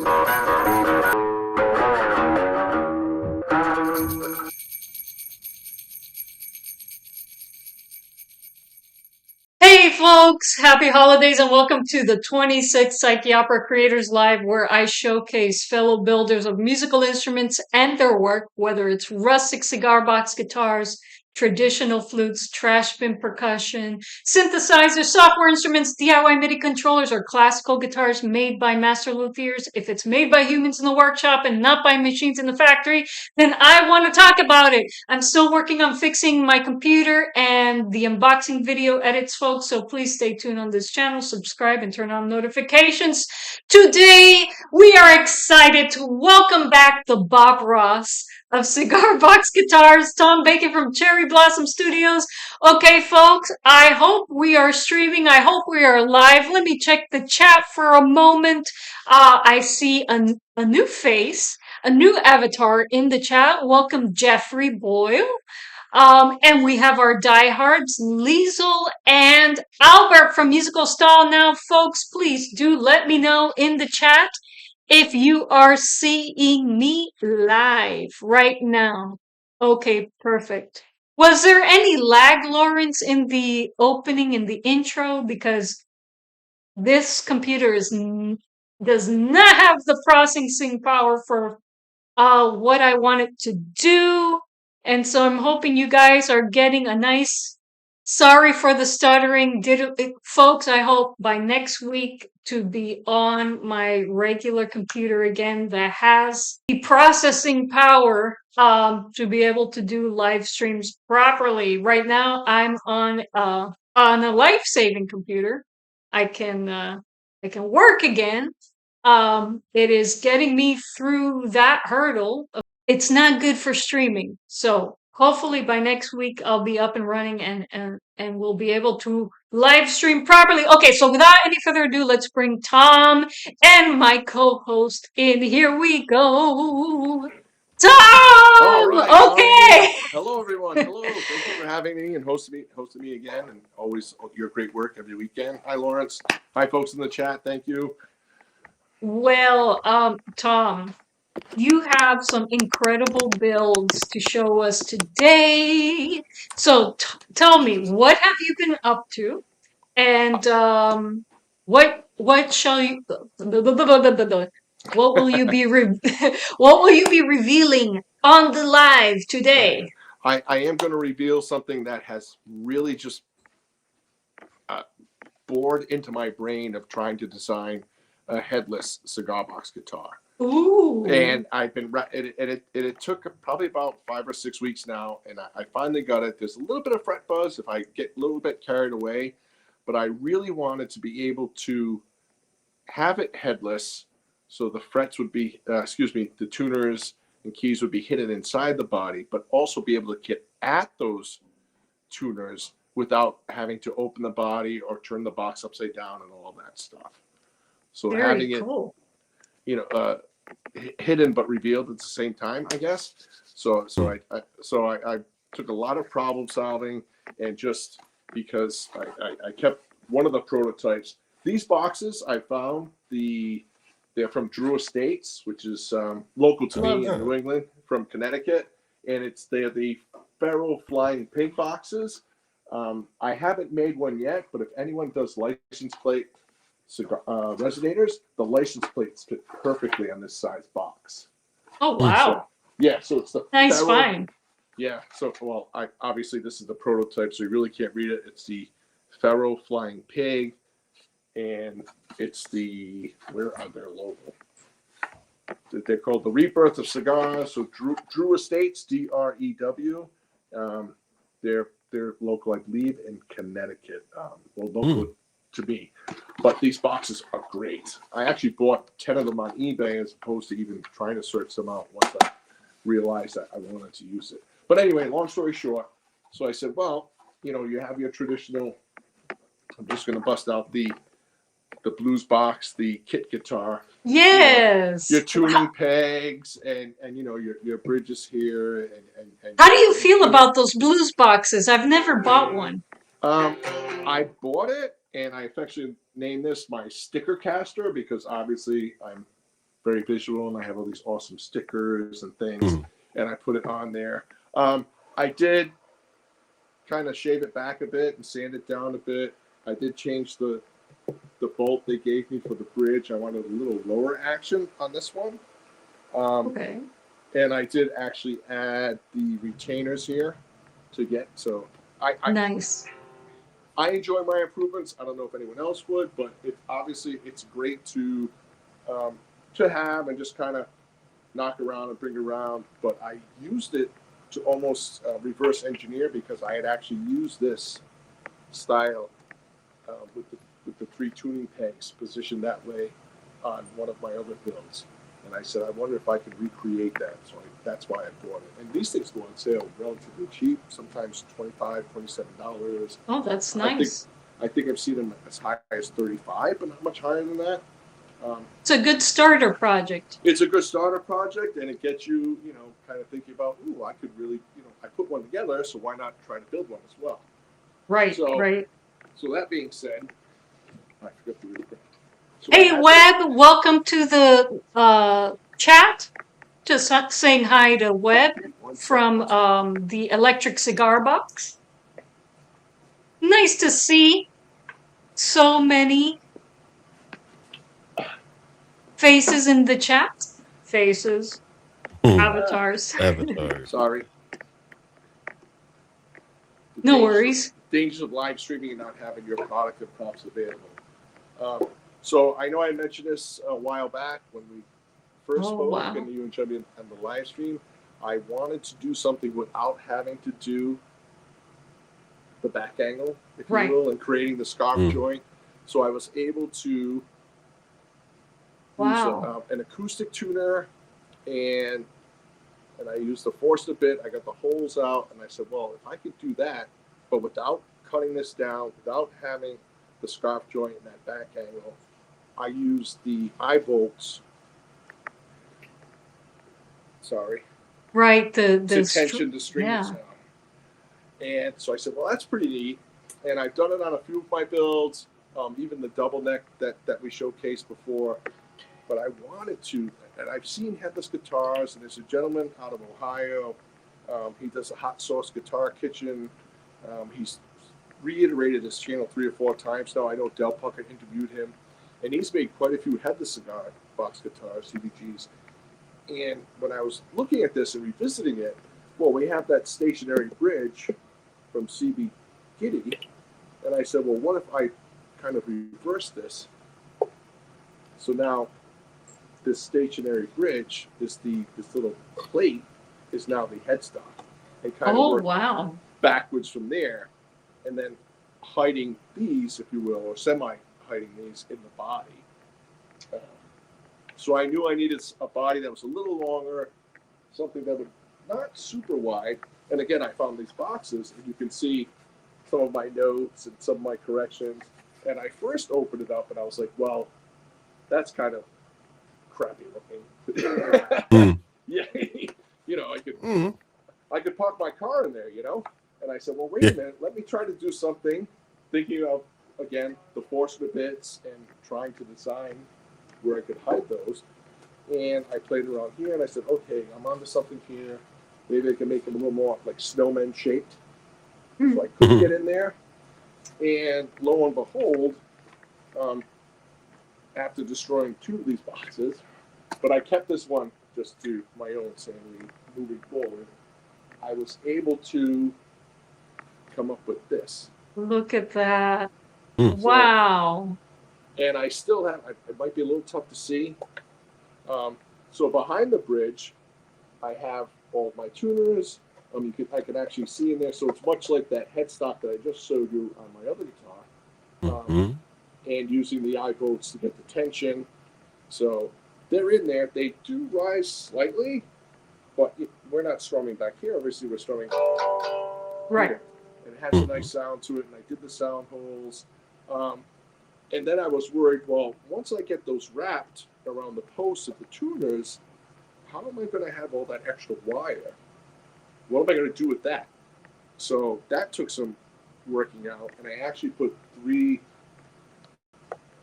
Hey folks, happy holidays and welcome to the 26th Psycheopera Creators Live, where I showcase fellow builders of musical instruments and their work, whether it's rustic cigar box guitars, traditional flutes, trash bin percussion, synthesizers, software instruments, DIY MIDI controllers, or classical guitars made by master luthiers. If it's made by humans in the workshop and not by machines in the factory, then I want to talk about it. I'm still working on fixing my computer and the unboxing video edits, folks, so please stay tuned on this channel, subscribe, and turn on notifications. Today, we are excited to welcome back the Bob Ross of Cigar Box Guitars, Tom Bacon from Cherry Blossom Studios. Okay, folks, I hope we are streaming. I hope we are live. Let me check the chat for a moment. I see a new face, a new avatar in the chat. Welcome, Jeffrey Boyle. And we have our diehards, Liesel and Albert from Musical Stall. Now, folks, please do let me know in the chat if you are seeing me live right now. Okay, perfect. Was there any lag, Lawrence, in the opening, in the intro? Because this computer does not have the processing power for what I want it to do. And so I'm hoping you guys are getting a nice, sorry for the stuttering, folks. I hope by next week to be on my regular computer again that has the processing power to be able to do live streams properly. Right now, I'm on a life-saving computer. I can work again. It is getting me through that hurdle. It's not good for streaming. So hopefully by next week I'll be up and running and we'll be able to live stream properly. Okay, so without any further ado, let's bring Tom and my co-host in. Here we go. All Tom! right. Okay. Hello, everyone. Hello. Thank you for having me and hosting me again, and always your great work every weekend. Hi, Lawrence. Hi, folks in the chat. Thank you. Well, Tom, you have some incredible builds to show us today. So tell me, what have you been up to? And what shall you what will you be what will you be revealing on the live today? I am going to reveal something that has really just bored into my brain of trying to design a headless cigar box guitar. Ooh. And I've been it took probably about 5 or 6 weeks now, and I finally got it. There's a little bit of fret buzz if I get a little bit carried away, but I really wanted to be able to have it headless, so the frets would be the tuners and keys would be hidden inside the body, but also be able to get at those tuners without having to open the body or turn the box upside down and all that stuff. So Very having cool. it hidden but revealed at the same time, I guess. So I took a lot of problem solving, and just because I kept one of the prototypes. These boxes I found they're from Drew Estates, which is local to me in New England, from Connecticut, and they're the Feral Flying Pig boxes. I haven't made one yet, but if anyone does license plate resonators, the license plates fit perfectly on this size box. Oh wow! So it's the nice Feral, find. Yeah. So obviously this is the prototype, so you really can't read it. It's the Feral Flying Pig, and it's where are their logo? They're called the Rebirth of Cigars. So Drew Estates, DREW. They're local, I believe, in Connecticut. Local to me. But these boxes are great. I actually bought 10 of them on eBay as opposed to even trying to search them out once I realized that I wanted to use it. But anyway, long story short, so I said, well, you have your traditional, I'm just going to bust out the blues box, the kit guitar. Yes. Your tuning pegs and your bridges here. And how do you feel about those blues boxes? I've never bought one. I bought it, and I affectionately named this my sticker caster because obviously I'm very visual, and I have all these awesome stickers and things, and I put it on there. I did kind of shave it back a bit and sand it down a bit. I did change the bolt they gave me for the bridge. I wanted a little lower action on this one. Okay. And I did actually add the retainers here to get, so Nice. I enjoy my improvements. I don't know if anyone else would, but obviously it's great to have and just kind of knock around and bring around. But I used it to almost reverse engineer, because I had actually used this style with the 3 tuning pegs positioned that way on one of my other builds. And I said, I wonder if I could recreate that. So that's why I bought it. And these things go on sale relatively cheap, sometimes $25, $27. Oh, that's nice. I think I've seen them as high as $35, but not much higher than that. It's a good starter project. It's a good starter project, and it gets you, kind of thinking about, ooh, I could really, I put one together, so why not try to build one as well? Right, right. So that being said, I forgot to read it. So hey, Webb, welcome to the chat. Just saying hi to Webb from the Electric Cigar Box. Nice to see so many faces in the chat. Faces. Avatars. Avatars. Sorry. No worries. Dangers of live streaming and not having your product and props available. So I know I mentioned this a while back when we first spoke, and you and Chubby on the live stream. I wanted to do something without having to do the back angle, if you will, and creating the scarf joint. So I was able to use an acoustic tuner, and I used the forced a bit. I got the holes out, and I said, well, if I could do that, but without cutting this down, without having the scarf joint and that back angle, I used the eye bolts. Sorry. Right, to tension the strings down. And so I said, well, that's pretty neat. And I've done it on a few of my builds, even the double neck that we showcased before. But I wanted to, and I've seen headless guitars, and there's a gentleman out of Ohio. He does a hot sauce guitar kitchen. He's reiterated his channel 3 or 4 times now. I know Del Puckett interviewed him, and he's made quite a few headless cigar box guitars, CBGs. And when I was looking at this and revisiting it, well, we have that stationary bridge from CB Giddy, and I said, well, what if I kind of reverse this? So now this stationary bridge is this little plate is now the headstock, and kind of work backwards from there, and then hiding these, if you will, or semi-hiding these in the body. So I knew I needed a body that was a little longer, something that would not super wide. And again, I found these boxes, and you can see some of my notes and some of my corrections. And I first opened it up, and I was like, well, that's kind of crappy looking. Yeah, I could park my car in there, And I said, well, wait a minute, let me try to do something, thinking of, again, the force of the bits and trying to design where I could hide those. And I played around here, and I said, okay, I'm onto something here. Maybe I can make them a little more like snowman shaped. So I could get in there. And lo and behold, after destroying 2 of these boxes, but I kept this one just to my own sanity moving forward, I was able to come up with this. Look at that. Wow. And I still have, it might be a little tough to see. So behind the bridge, I have all of my tuners. I can actually see in there. So it's much like that headstock that I just showed you on my other guitar. And using the eye bolts to get the tension. So they're in there. They do rise slightly, but we're not strumming back here. Obviously, we're strumming here. And it has a nice sound to it. And I did the sound holes. And then I was worried, well, once I get those wrapped around the posts of the tuners, how am I going to have all that extra wire? What am I going to do with that? So that took some working out, and I actually put 3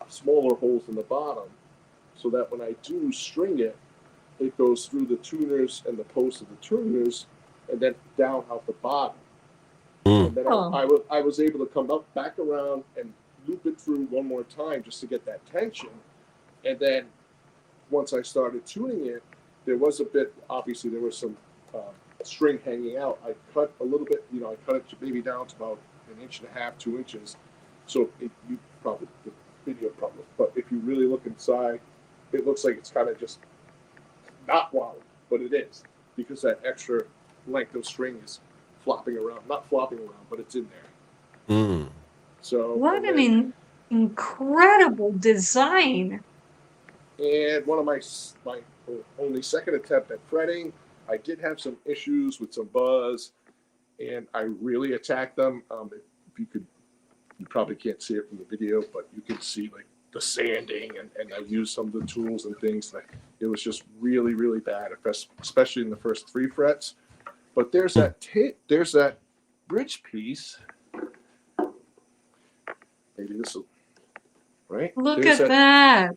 smaller holes in the bottom so that when I do string it, it goes through the tuners and the post of the tuners, and then down out the bottom. And then I was able to come up back around and loop it through one more time just to get that tension. And then once I started tuning it, there was a bit, obviously there was some string hanging out. I cut a little bit, I cut it maybe down to about 1.5 inches, 2 inches. So you probably, the video probably, but if you really look inside, it looks like it's kind of just not wound, but it is, because that extra length of string is flopping around, not flopping around, but it's in there. So what an incredible design. And one of my only second attempt at fretting, I did have some issues with some buzz, and I really attacked them. If you could, you probably can't see it from the video, but you can see like the sanding, and I used some of the tools and things. Like, it was just really, really bad, especially in the first 3 frets. But there's that bridge piece. Maybe this will, right? Look at that.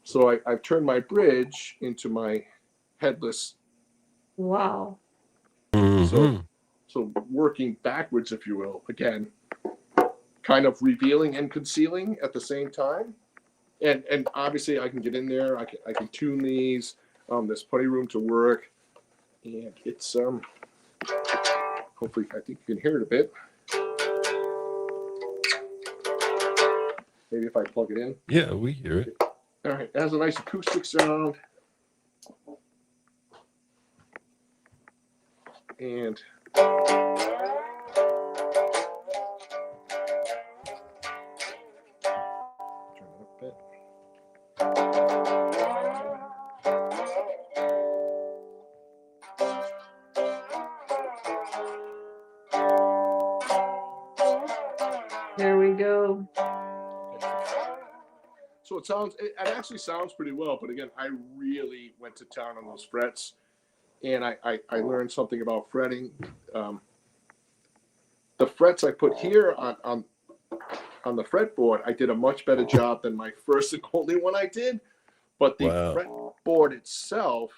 So I've turned my bridge into my headless. Wow. So working backwards, if you will, again, kind of revealing and concealing at the same time. And obviously I can get in there. I can tune these. There's plenty of room to work. And it's hopefully, I think you can hear it a bit. Maybe if I plug it in. Yeah, we hear it. All right, it has a nice acoustic sound. And turn it up a bit. There we go. So it actually sounds pretty well, but again, I really went to town on those frets, and I learned something about fretting. The frets I put here on the fretboard, I did a much better job than my first and only one I did, but the fretboard itself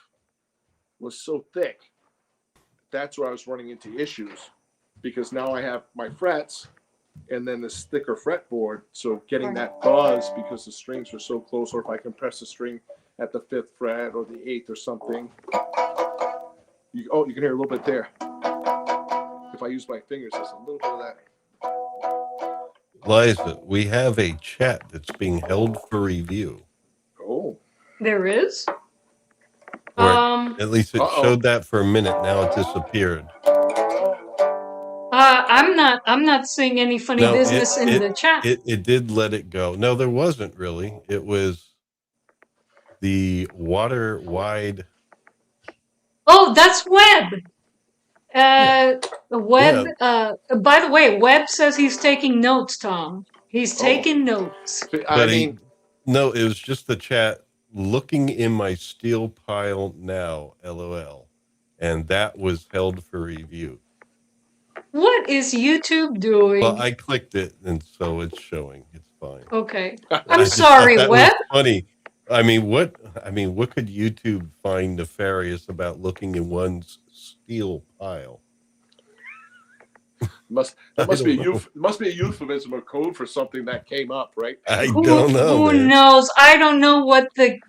was so thick. That's where I was running into issues, because now I have my frets and then this thicker fretboard, so getting that buzz because the strings are so close, or if I compress the string at the 5th fret or the 8th or something, you can hear a little bit there. If I use my fingers, there's a little bit of that. Liza, we have a chat that's being held for review. Oh, there is. Or at least it showed that for a minute. Now it disappeared. I'm not seeing any funny business in the chat. It did let it go. No, there wasn't really. It was the water wide. Oh, that's Webb. Webb. Yeah. By the way, Webb says he's taking notes, Tom. He's taking notes. No, it was just the chat. Looking in my steel pile now, LOL, and that was held for review. What is YouTube doing? Well, I clicked it, and so it's showing. It's fine. Okay, I'm sorry, Webb. Funny. I mean, what could YouTube find nefarious about looking in one's steel pile? must be a euphemism or code for something that came up, right? I don't know. Who knows? I don't know what the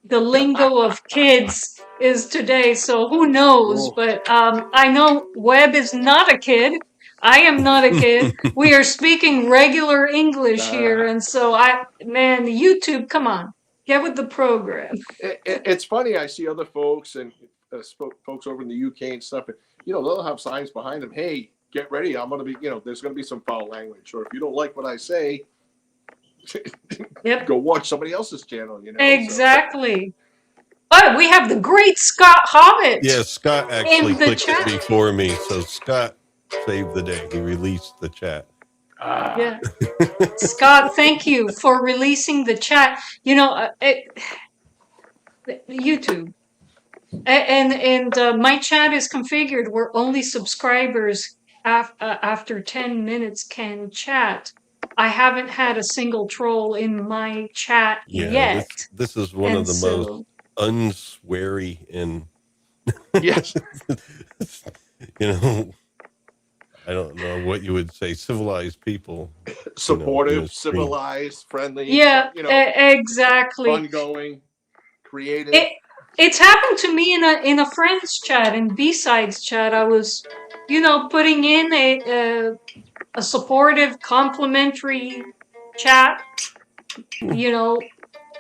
lingo of kids is today, so who knows? But I know Webb is not a kid. I am not a kid. We are speaking regular English here, and so YouTube, come on, get with the program. It's funny. I see other folks and folks over in the UK and stuff, and they'll have signs behind them. Hey, get ready! I'm gonna be, there's gonna be some foul language, or if you don't like what I say, go watch somebody else's channel. Exactly. So. Oh, we have the great Scott Hobbit. Yeah, Scott actually clicked it before me, so Scott saved the day. He released the chat. Yeah, Scott, thank you for releasing the chat. YouTube. And my chat is configured where only subscribers after 10 minutes can chat. I haven't had a single troll in my chat Yeah, yet. this is one And of the most so, unsweary and Yes. I don't know what you would say, civilized people, in a Supportive, stream. civilized, friendly, yeah, exactly. fun going, creative. It it's happened to me in a friend's chat, in B-sides chat. I was, putting in a supportive, complimentary chat, you know,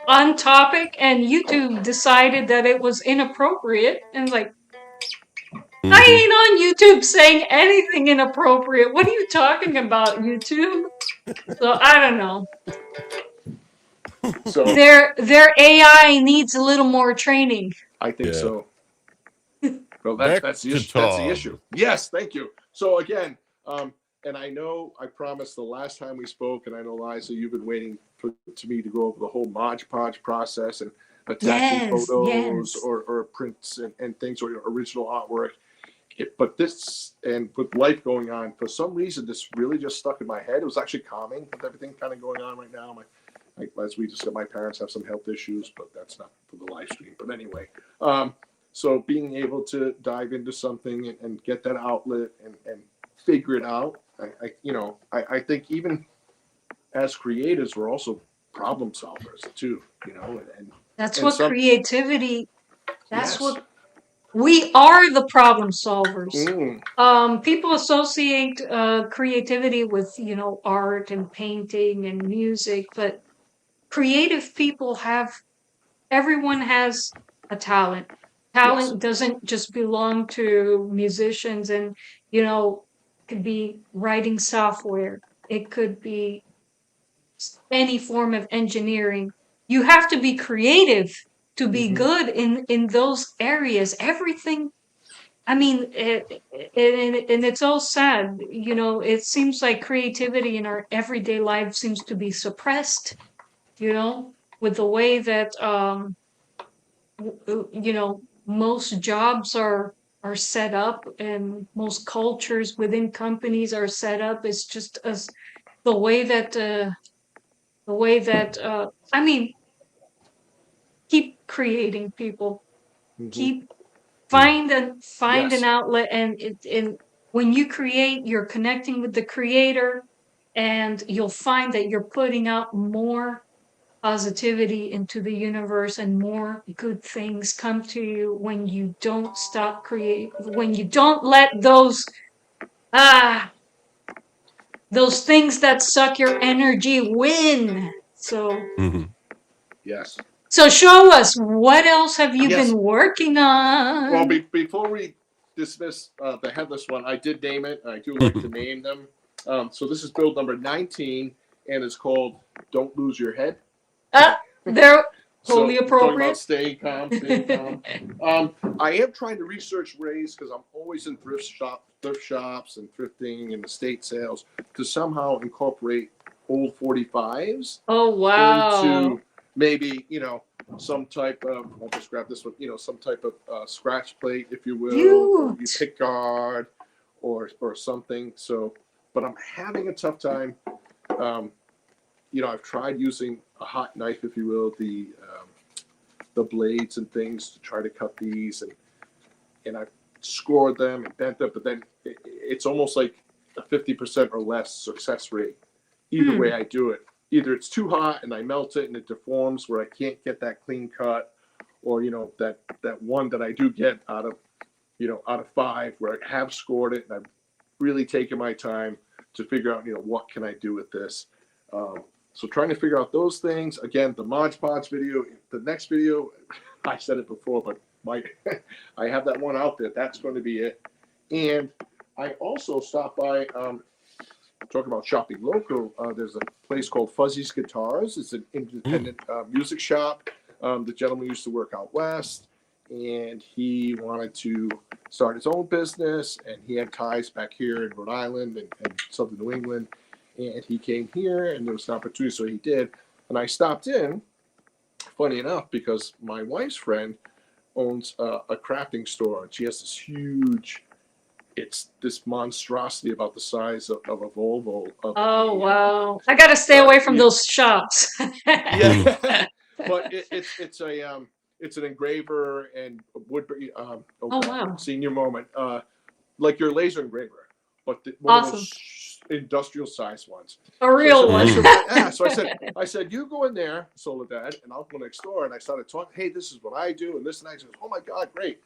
on topic, and YouTube decided that it was inappropriate, and like, I Mhm. ain't on YouTube saying anything inappropriate. What are you talking about, YouTube? So I don't know. So Their AI needs a little more training. I think Yeah. so. Well, Back that's the to issue. That's the Tom. issue. Yes, thank you. So again, and I know I promised the last time we spoke, and I know Liza, you've been waiting for to me to go over the whole Mod Podge process and attaching Yes, photos yes. or prints and things or original artwork. But this, and with life going on, for some reason, this really just stuck in my head. It was actually calming with everything kind of going on right now. As we just got, my parents have some health issues, but that's not for the live stream. But anyway, so being able to dive into something and get that outlet and figure it out, I think even as creators, we're also problem solvers too, That's and what some, creativity, that's yes. what we are, the problem solvers. Mm, People associate creativity with, art and painting and music, but creative people everyone has a talent. yes. Talent doesn't just belong to musicians, and, it could be writing software. It could be any form of engineering. You have to be creative to be Mm-hmm. good in those areas. Everything. I mean, and it's all sad. It seems like creativity in our everyday life seems to be suppressed. With the way that most jobs are set up, and most cultures within companies are set up. It's just as the way that I mean, keep creating, people. Mm-hmm. Keep Mm. find an Yes. outlet, and when you create, you're connecting with the creator, and you'll find that you're putting out more positivity into the universe, and more good things come to you when you don't stop creating, when you don't let ah those things that suck your energy win. So Mhm. Yes. show us, what else have you Yes. been working Well, on? before we dismiss the headless one, I did name it. I do like to name them. So this is build number 19, and it's called "Don't Lose Your Head." They're So totally talking about appropriate. staying calm, staying calm. I am trying to research ways, because I'm always in thrift shops, and thrifting and estate sales, to somehow incorporate old 45s Oh, wow. into maybe some type of, I'll just grab this one, some type of scratch plate, if you will, or you Cute. pick guard or something. So, but I'm having a tough time. um, I've tried using a hot knife, if you will, the blades and things to try to cut these, and I've scored them and bent them, but then it's almost like a 50% or less success rate. Either way Hmm. I do it, either it's too hot and I melt it and it deforms where I can't get that clean cut, or that one that I do get out of 5 where I have scored it and I've really taken my time to figure out what can I do with this. So trying to figure out those things. Again, the Mod Podge video, the next video, I said it before, but I have that one out there. That's going to be it. And I also stopped by, talking about shopping local. There's a place called Fuzzy's Guitars. It's an independent music shop. The gentleman used to work out west, and he wanted to start his own business, and he had ties back here in Rhode Island and southern New England. And he came here, and there was an opportunity, so he did. And I stopped in, funny enough, because my wife's friend owns a crafting store. She has this huge it's this monstrosity about the size of a Volvo. Oh, wow. I got to stay away from those shops. Yeah, but it's an engraver and Woodbury. Oh, wow. Senior moment, like your laser engraver, but one of those industrial size ones. A real one. So I said, you go in there, Soledad, and I'll go next door. And I started talking. Hey, this is what I do, and this and that. He goes, oh my God, great.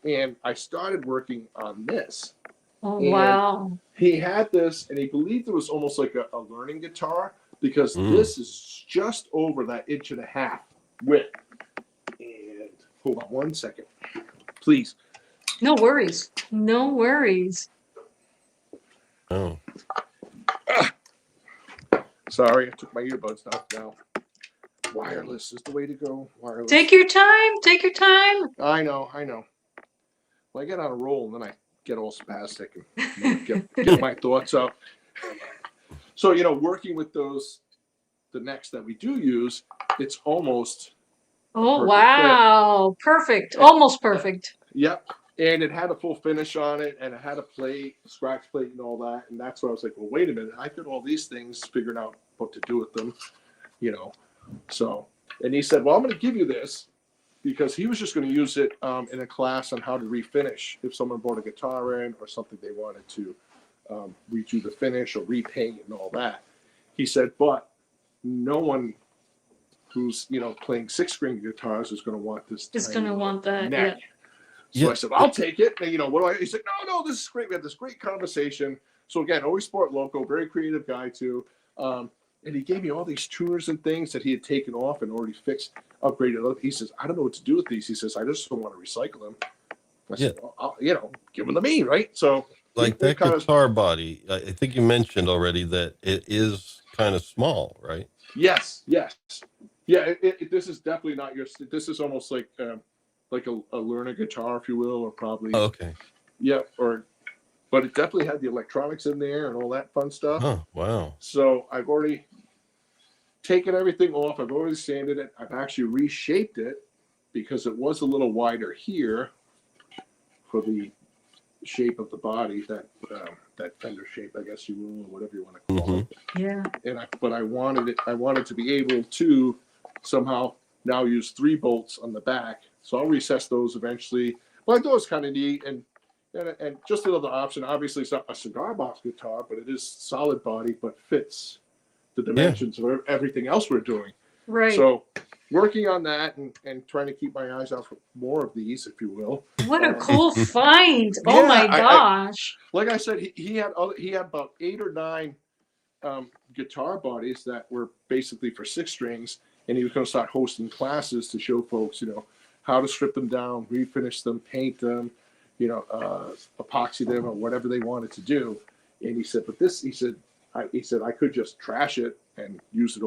And I started working on this. Oh, wow. He had this, and he believed it was almost like a learning guitar, because this is just over that 1.5 inch width. And hold on 1 second, please. No worries. No worries. Oh. Sorry, I took my earbuds off now. Wireless is the way to go. Wireless. Take your time. Take your time. I know. Well, I get on a roll, and then I get all spastic and get my thoughts out. So, working with the necks that we do use, it's almost. Oh, wow. Perfect. Almost perfect. Yep. And it had a full finish on it, and it had a plate, scratch plate, and all that. And that's where I was like, well, wait a minute. I did all these things, figuring out what to do with them, So, and he said, well, I'm going to give you this, because he was just going to use it in a class on how to refinish. If someone brought a guitar in or something they wanted to redo the finish or repaint and all that. He said, but no one who's playing 6-string guitars is going to want this. Is going to want that. Neck. Yeah. So I said, I'll take it. And what do I? He said, no, this is great. We had this great conversation. So again, always sport local, very creative guy too. And he gave me all these tuners and things that he had taken off and already fixed, upgraded. He says, I don't know what to do with these. He says, I just don't want to recycle them. I said, well, give them to me, right? So like that guitar body, I think you mentioned already that it is kind of small, right? Yes. Yeah, this is definitely not this is almost like a learner guitar, if you will, or probably. Oh, okay. Yeah, but it definitely had the electronics in there and all that fun stuff. Oh, wow. So I've already taken everything off. I've already sanded it. I've actually reshaped it because it was a little wider here for the shape of the body, that fender shape, I guess you will, or whatever you want to call it. Yeah. But I wanted to be able to somehow now use 3 bolts on the back. So I'll recess those eventually. But I thought it was kind of neat, and just another option. Obviously, it's not a cigar box guitar, but it is solid body, but fits the dimensions of everything else we're doing. Right. So working on that and trying to keep my eyes out for more of these, if you will. What a cool find! Oh my gosh! Like I said, he had about 8 or 9 guitar bodies that were basically for 6 strings, and he was going to start hosting classes to show folks, how to strip them down, refinish them, paint them, epoxy them, or whatever they wanted to do. And he said, but this, he said, I could just trash it and use it,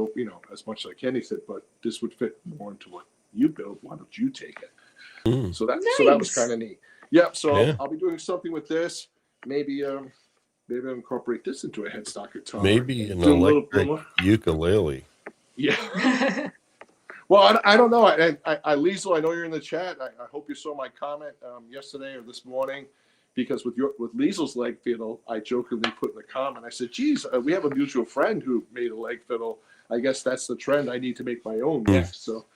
as much as I can. He said, but this would fit more into what you build. Why don't you take it? So that was kind of neat. Yep. So I'll be doing something with this. Maybe I'll incorporate this into a headstock guitar. Maybe an electric ukulele. Yeah. Well, I don't know. Liza, I know you're in the chat. I hope you saw my comment yesterday or this morning, because with Lisa's leg fiddle, I jokingly put in the comment. I said, "Geez, we have a mutual friend who made a leg fiddle. I guess that's the trend. I need to make my own next." So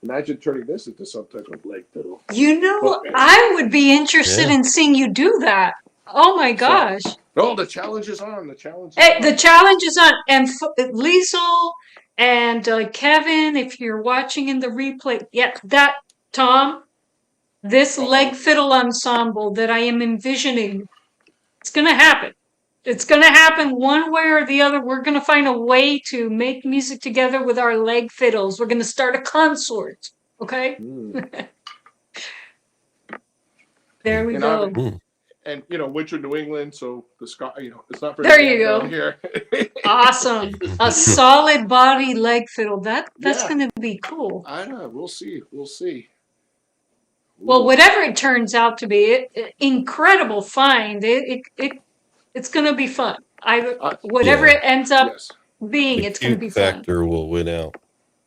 imagine turning this into some type of leg fiddle. I would be interested in seeing you do that. Oh my gosh! The challenge is on. The challenge is on. And Liesl and Kevin, if you're watching in the replay, Tom, this leg fiddle ensemble that I am envisioning, it's going to happen. It's going to happen one way or the other. We're going to find a way to make music together with our leg fiddles. We're going to start a consort. Okay? There we go. And winter New England, so the sky, it's not very. There you go. Here. Awesome, a solid body leg fiddle. That's going to be cool. I know. We'll see. Well, whatever it turns out to be, incredible find. It's going to be fun. Whatever it ends up being, it's going to be fun. Factor will win out.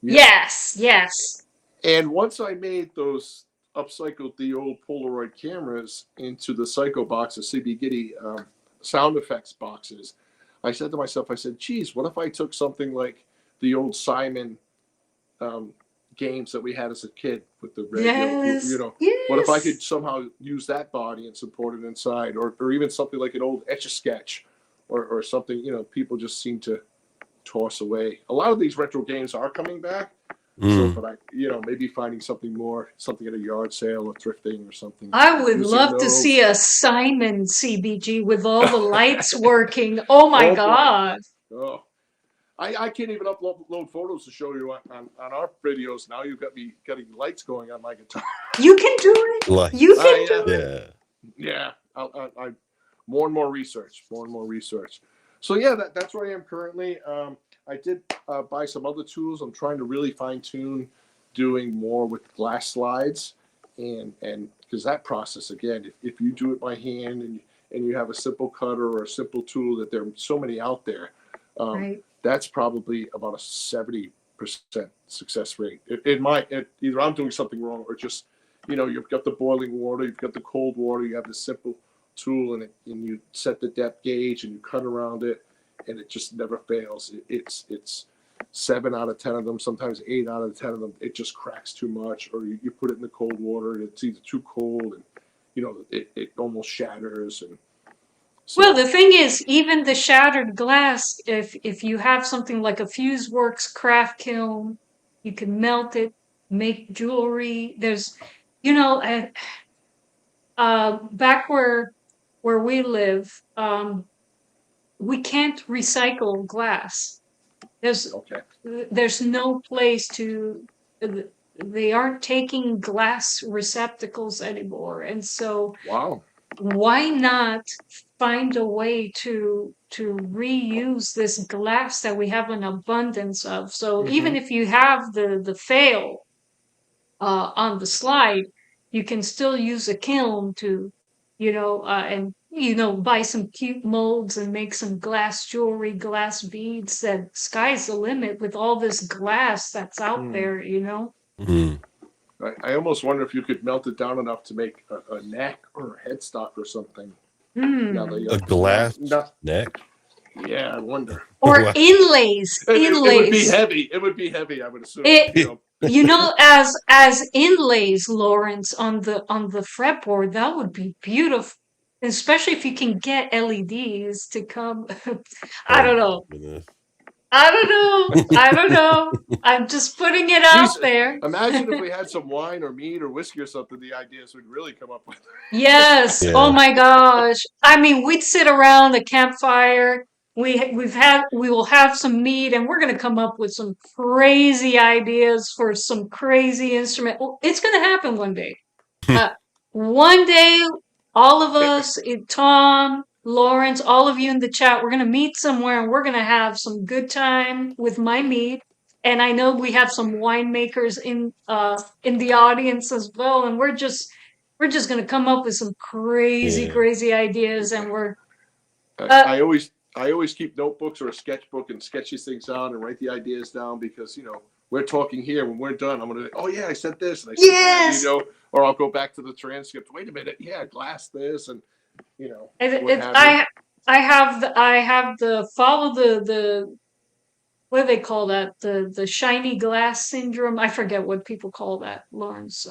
Yes. And once I made those upcycled the old Polaroid cameras into the Psycho box, the CB Giddy sound effects boxes, I said to myself, I said, geez, what if I took something like the old Simon games that we had as a kid with the red, Yes. what if I could Yes. somehow use that body and support it inside, or even something like an old Etch-a-Sketch, or something, people just seem to toss away. A lot of these retro games are coming back. So, but maybe finding something at a yard sale or thrifting or something. I would Using love to those. see a Simon CBG with all the lights working. Oh my Oh, boy. God. Oh, I can't even upload photos to show you on our videos. Now you've got me getting lights going on my guitar. You can do it. Lights. You can do it. Yeah. Yeah. I more and more research. So yeah, that's where I am currently. I did buy some other tools. I'm trying to really fine tune doing more with glass slides, and because that process again, if you do it by hand and you have a simple cutter or a simple tool, that there are so many out there. Right. That's probably about a 70% success rate. Either I'm doing something wrong, or just you've got the boiling water, you've got the cold water, you have this simple tool, and you set the depth gauge and you cut around it, and it just never fails. It's 7 out of 10 of them, sometimes 8 out of 10 of them. It just cracks too much, or you put it in the cold water and it's either too cold, and it almost shatters. And so, Well, the thing is, even the shattered glass, if you have something like a FuseWorks craft kiln, you can melt it, make jewelry. There's, back where we live, we can't recycle glass. okay. There's no place to. They aren't taking glass receptacles anymore, and so Wow. why not find a way to reuse this glass that we have an abundance of? So even if you have the fail on the slide, you can still use a kiln to, and buy some cute molds and make some glass jewelry, glass beads. That sky's the limit with all this glass that's out there. Mm. I almost wonder if you could melt it down enough to make a neck or a headstock or something. Now that you A glass neck? Yeah, I wonder. Or Wow. inlays. It would be heavy. It would be heavy, I would assume. As inlays, Lawrence, on the fretboard, that would be beautiful. Especially if you can get LEDs to come. I don't know. Goodness. I don't know. I'm just putting it out there. Imagine if we had some wine or mead or whiskey or something, the ideas we'd really come up with. Yes. Yeah. Oh my gosh. I mean, we'd sit around the campfire. We will have some meat, and we're gonna come up with some crazy ideas for some crazy instrument. Well, it's gonna happen one day. One day, all of us, Tom, Lawrence, all of you in the chat, we're gonna meet somewhere, and we're gonna have some good time with my meat. And I know we have some winemakers in the audience as well, and we're just gonna come up with some crazy ideas, and we're. I always keep notebooks or a sketchbook and sketch these things out and write the ideas down, because we're talking here. When we're done, I'm gonna, oh yeah, I said this and I said that, or I'll go back to the transcript. Wait a minute, yeah, glass this, and I have the follow the what do they call that, the shiny glass syndrome. I forget what people call that, Lawrence.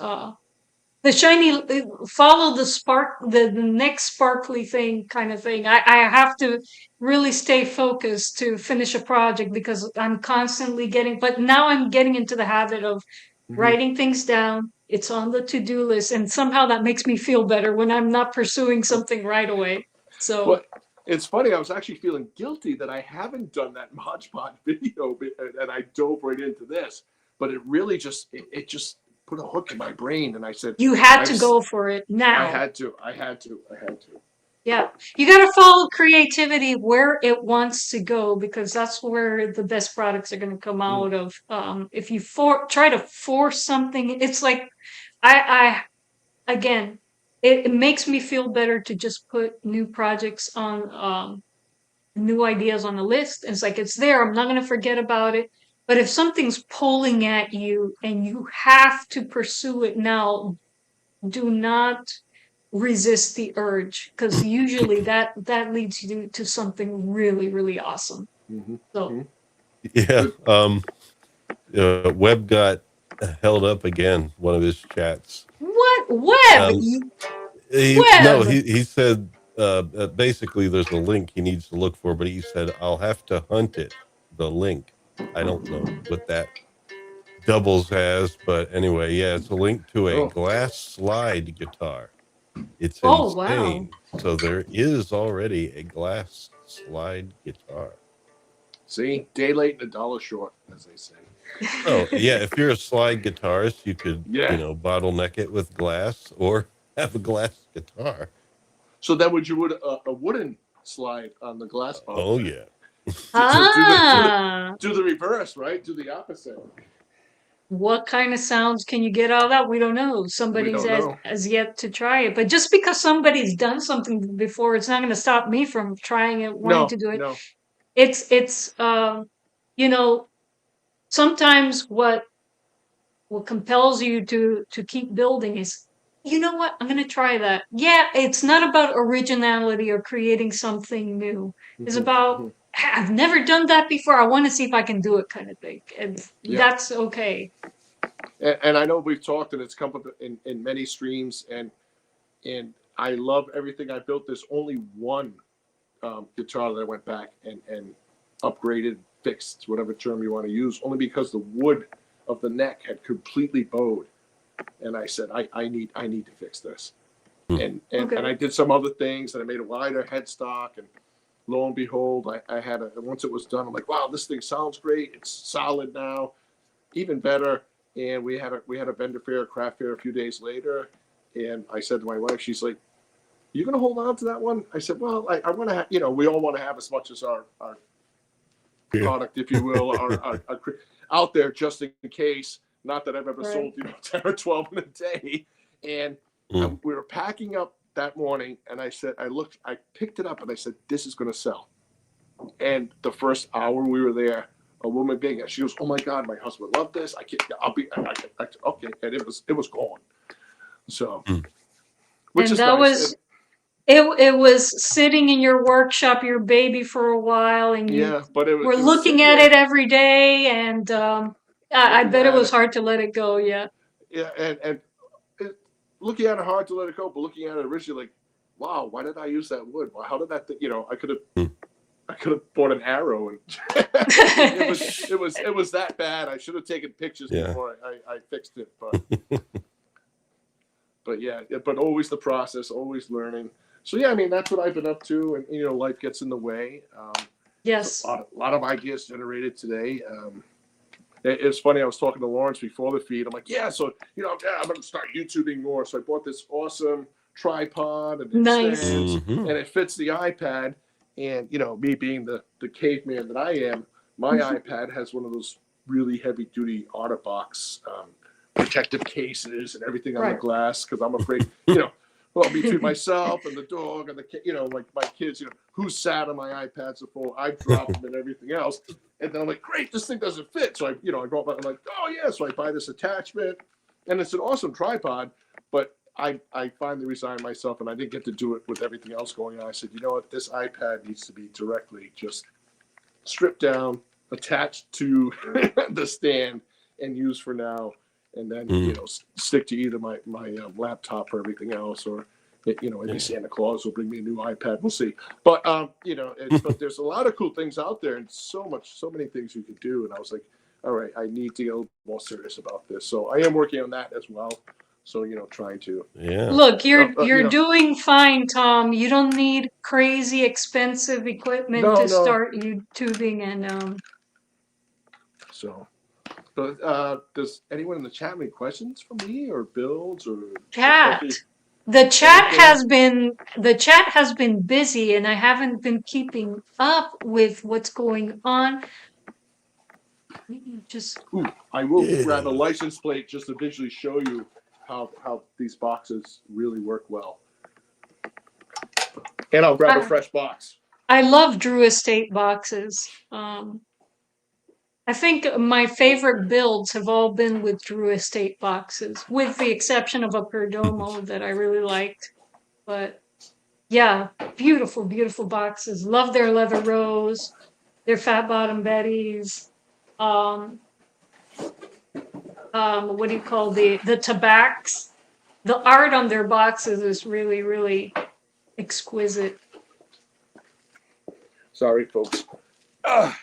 The shiny, follow the spark, the next sparkly thing kind of thing. I have to really stay focused to finish a project, because I'm constantly but now I'm getting into the habit of writing things down. It's on the to-do list, and somehow that makes me feel better when I'm not pursuing something right away. So. Well, it's funny. I was actually feeling guilty that I haven't done that Mod Podge video, and I dove right into this. But it really just put a hook in my brain, and I said, you had to go for it now. I had to. Yeah, you got to follow creativity where it wants to go, because that's where the best products are going to come out of. If you try to force something, it's like again, it makes me feel better to just put new projects on, new ideas on the list. It's like, it's there. I'm not going to forget about it. But if something's pulling at you and you have to pursue it now, do not resist the urge, because usually that leads you to something really, really awesome. Mm-hmm. So Mm-hmm. Yeah. Good. Webb got held up again. One of his chats. what Web? Um, no, Web. he said basically there's a link he needs to look for, but he said I'll have to hunt it. The link. I don't know what that doubles as, but anyway, yeah, it's a link to a Oh, glass slide guitar. It's in Oh wow. Spain, so there is already a glass slide guitar. see, day late and a dollar short, as they say. Oh yeah, if you're a slide guitarist, you could Yeah. bottleneck it with glass or have a glass guitar. So then would you a wooden slide on the glass bottle? Oh yeah. So Ah, do the reverse, right? Do the opposite. what kind of sounds can you get out of that? We don't know. We Somebody's don't know. has yet to try it. But just because somebody's done something before, it's not going to stop me from trying it, wanting No, to do it. no. It's you know, sometimes what compels you to keep building is, you know what, I'm going to try that. Yeah, it's not about originality or creating something new. It's Mm-hmm. about, Mm-hmm. I've never done that before, I want to see if I can do it, kind of thing. And Yeah. that's okay. And I know we've talked, and it's come up in many streams, and I love everything I built. There's only one guitar that I went back and upgraded, fixed, whatever term you want to use, only because the wood of the neck had completely bowed, and I said I need to fix this, and Okay. I did some other things, and I made a wider headstock, and lo and behold, I had once it was done, I'm like, wow, this thing sounds great. It's solid now, even better. And we had a vendor fair, craft fair a few days later, and I said to my wife, she's like, "You gonna hold on to that one?" I said, "Well, I want to have, we all want to have as much as our product, if you will, our out there just in case. Not that I've ever sold 10 or 12 in a day." And we were packing up that morning, and I said, I picked it up, and I said, "This is gonna sell." And the first hour we were there, a woman being, she goes, "Oh my God, my husband loved this. I can't. I'll be okay." And it was gone. So, which And is that nice. was it was sitting in your workshop, your baby, for a while, and you Yeah, but were it was looking sitting at there, it every day, and I looking bet it at was it. hard to let it go. Yeah. Yeah, and looking at it hard to let it go, but looking at it originally, like, wow, why did I use that wood? Well, how did that? I could have bought an arrow, and it was that bad. I should have taken pictures before I fixed it, but yeah, but always the process, always learning. So yeah, I mean that's what I've been up to, and life gets in the way. Yes. So a lot of ideas generated today. It's funny. I was talking to Lawrence before the feed. I'm like, yeah, so I'm going to start YouTubing more. So I bought this awesome tripod and Nice. stands, and it fits the iPad. And me being the caveman that I am, my iPad has one of those really heavy duty OtterBox protective cases and everything on the glass, because I'm afraid, well, between myself and the dog and like my kids, who sat on my iPads before, I dropped them and everything else. And then I'm like, great, this thing doesn't fit. So I go up, I'm like, oh yeah. So I buy this attachment, and it's an awesome tripod, but I finally resigned myself, and I didn't get to do it with everything else going on. I said, you know what, this iPad needs to be directly just stripped down, attached to the stand, and used for now. And then stick to either my laptop or everything else, or maybe Santa Claus will bring me a new iPad. We'll see. But but there's a lot of cool things out there, and so many things you could do. And I was like, all right, I need to get more serious about this. So I am working on that as well. So trying to. Yeah. Look, you're doing fine, Tom. You don't need crazy expensive equipment to start YouTubing, and So. But does anyone in the chat have any questions for me or builds or chat? The chat has been busy, and I haven't been keeping up with what's going on. Ooh, I will grab a license plate just to visually show you how these boxes really work well. And I'll grab a fresh box. I love Drew Estate boxes. I think my favorite builds have all been with Drew Estate boxes, with the exception of a Perdomo that I really liked. But yeah, beautiful, beautiful boxes. Love their leather rose, their fat bottom Bettys. Um, what do you call the tabacs? The art on their boxes is really, really exquisite. Sorry, folks. Ah.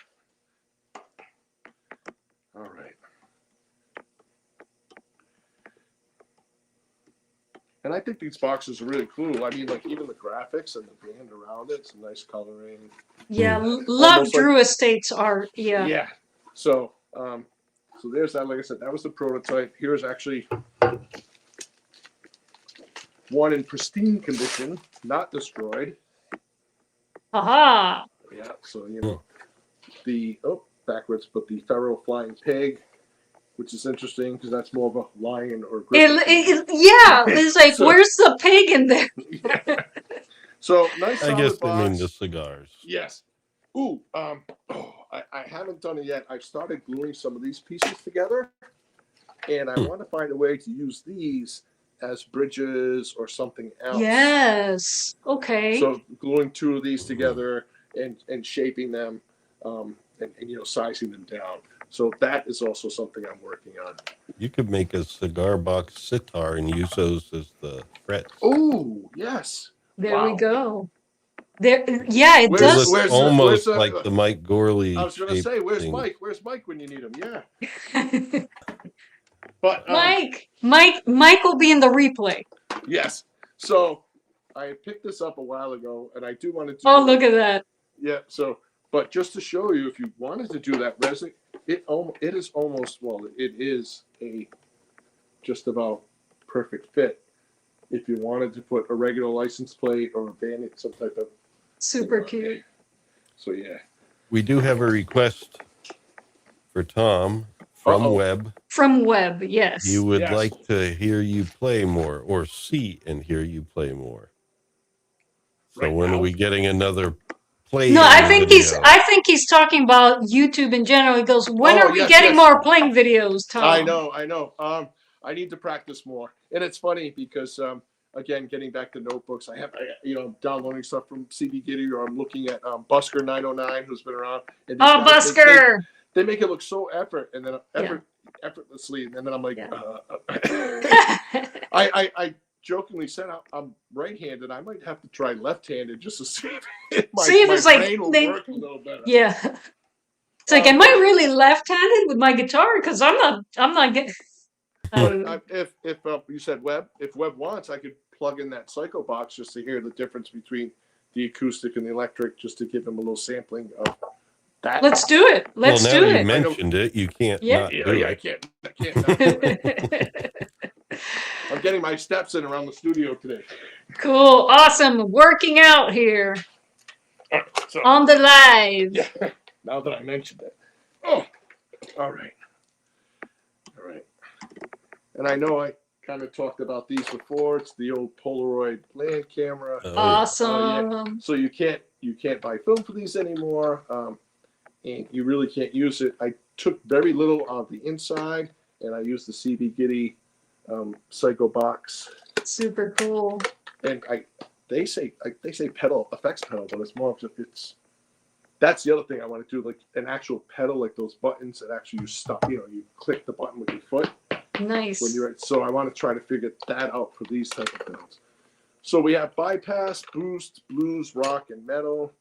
All right. And I think these boxes are really cool. I mean, like even the graphics and the band around it, some nice coloring. Yeah, love Almost Drew like, Estate's art. Yeah. yeah. So, so there's that. Like I said, that was the prototype. Here's actually one in pristine condition, not destroyed. Aha. Yeah. So you know the backwards, but the Pharaoh flying pig, which is interesting because that's more of a lion or griffin. Yeah, it's like, So- where's the pig in there? Yeah. So nice I solid guess box. they mean the cigars. Yes. Ooh, I haven't done it yet. I've started gluing some of these pieces together, and I want to find a way to use these as bridges or something else. Yes. Okay. So gluing two of these together and shaping them, and you know sizing them down. So that is also something I'm working on. You could make a cigar box sitar and use those as the frets. Oh yes. There Wow. we go. There, yeah, it It does. looks almost like the Mike Gorley. I was going to say, where's thing. Mike? Where's Mike when you need him? Yeah. But Mike will be in the replay. yes. So I picked this up a while ago, and I do want to do. Oh, look at that. Yeah. So, but just to show you, if you wanted to do that resin, it is almost it is a just about perfect fit. If you wanted to put a regular license plate or a bandit, some type of Super cute. So yeah. We do have a request for Tom from Webb. From Webb, yes. He would Yes. like to hear you play more, or see and hear you play more. So Right when now? are we getting another play? No, I think video? he's talking about YouTube in general. He goes, when Oh, are we yes, getting yes. more playing videos, Tom? I know. I need to practice more, and it's funny because again, getting back to notebooks, I'm downloading stuff from CD Giddy, or I'm looking at Busker 909, who's been around. And these Oh, guys, Busker! they make it look so effortlessly, and then I'm like, I jokingly said I'm right-handed. I might have to try left-handed just to see if my brain will work a little better. Yeah. It's like, am I really left-handed with my guitar? Because I'm not getting. If you said Webb, if Webb wants, I could plug in that Psycho box just to hear the difference between the acoustic and the electric, just to give him a little sampling of that. Let's do it. Let's now do you it. mentioned it. You can't not do I it. can't not do it. I'm getting my steps in around the studio today. Cool. Awesome. Working out here So, on the live. yeah, now that I mentioned it. Oh, all right. And I know I kind of talked about these before. It's the old Polaroid land camera. Awesome. Yeah. So you can't buy film for these anymore, and you really can't use it. I took very little on the inside, and I used the CB Giddy Psycho box. Super cool. And they say pedal effects pedal, but it's more of just that's the other thing I want to do, like an actual pedal, like those buttons that actually you stop. You click the button with your foot. Nice. When you're so I want to try to figure that out for these type of pedals. So we have bypass, boost, blues, rock, and metal,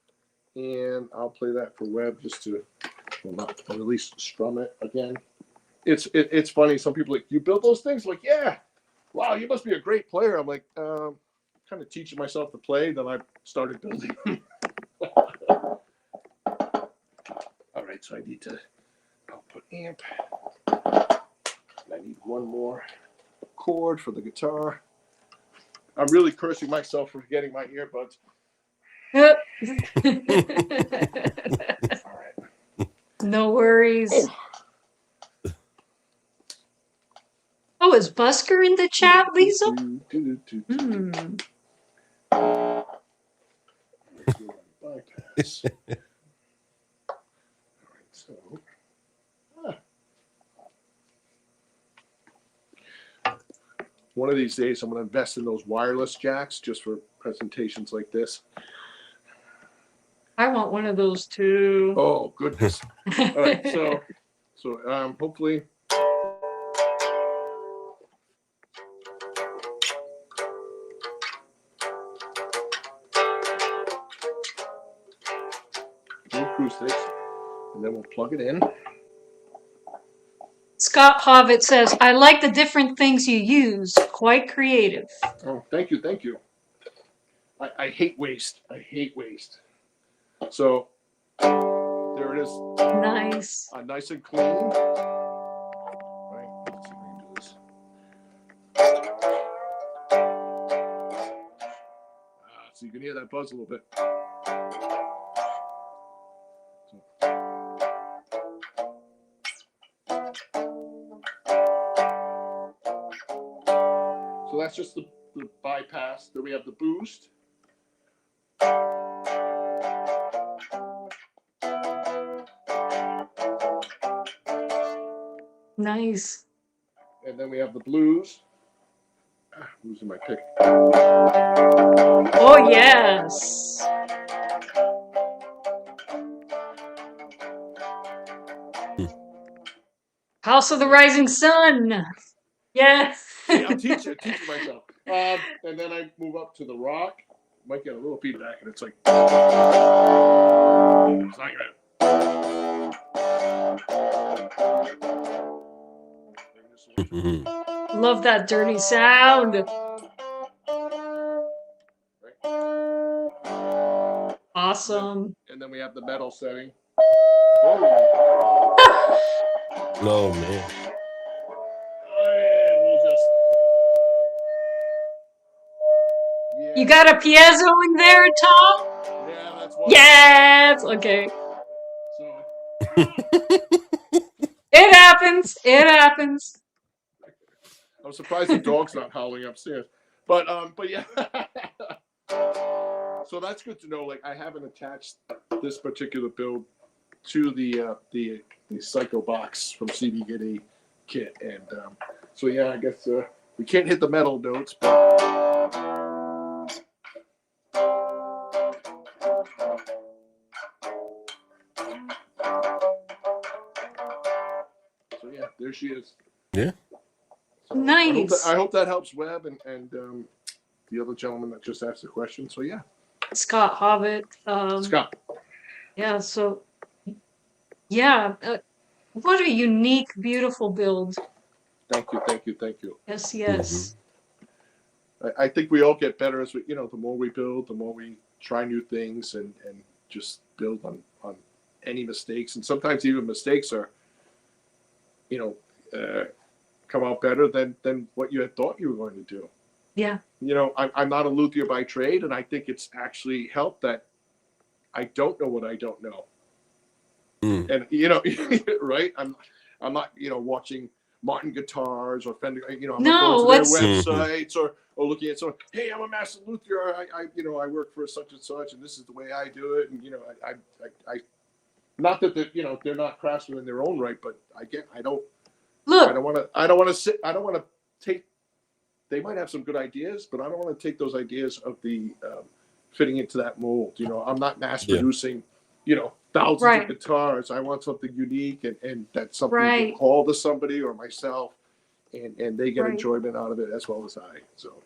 and I'll play that for Webb just to at least strum it again. It's funny. Some people are like, you build those things? I'm like, yeah. Wow, you must be a great player. I'm like, kind of teaching myself to play. Then I started building them. All right, so I'll put amp. I need one more chord for the guitar. I'm really cursing myself for forgetting my earbuds. All right. No worries. Oh, is Busker in the chat, Lisa? Bypass. All right, so one of these days I'm going to invest in those wireless jacks just for presentations like this. I want one of those too. Oh goodness! All right, so hopefully. Acoustics, and then we'll plug it in. Scott Hovitt says, I like the different things you use. Quite creative. Oh, thank you, thank you. I hate waste. I hate waste. So there it is. Nice. Nice and clean. Right, let's see if we can do this. So you can hear that buzz a little bit. So that's just the bypass. Then we have the boost. Nice. And then we have the blues. Losing my pick. Oh, yes. House of the Rising Sun. Yes. See, I'm teaching myself. And then I move up to the rock. Might get a little feedback, and it's like. It's not good. Love that dirty sound. Awesome. And then we have the metal setting. No, man. You got a piezo in there, Tom? Yeah, that's what. Yes. Okay. So. It happens. It happens. I'm surprised the dog's not howling upstairs. But yeah. So that's good to know. Like, I haven't attached this particular build to the Psycho box from CD Giddy kit, and so yeah, I guess we can't hit the metal notes, but so yeah, there she is. Yeah. So Nice. I hope that helps Webb and the other gentleman that just asked the question. So yeah, Scott Hovitt. Scott. Yeah. So. Yeah. What a unique, beautiful build. Thank you, thank you, thank you. Yes. Yes. I think we all get better as we, the more we build, the more we try new things and just build on any mistakes. And sometimes even mistakes are, come out better than what you had thought you were going to do. Yeah. I'm not a luthier by trade, and I think it's actually helped that I don't know what I don't know. And right? I'm not watching Martin Guitars or Fender. I'm not going to their websites or looking at someone. Hey, I'm a master luthier. I work for such and such, and this is the way I do it. And I not that they're not craftsmen in their own right, but I don't want to take. They might have some good ideas, but I don't want to take those ideas of the fitting into that mold. I'm not mass producing. Thousands of guitars. I want something unique, and that's something to call to somebody or myself, and they get enjoyment out of it as well as I. So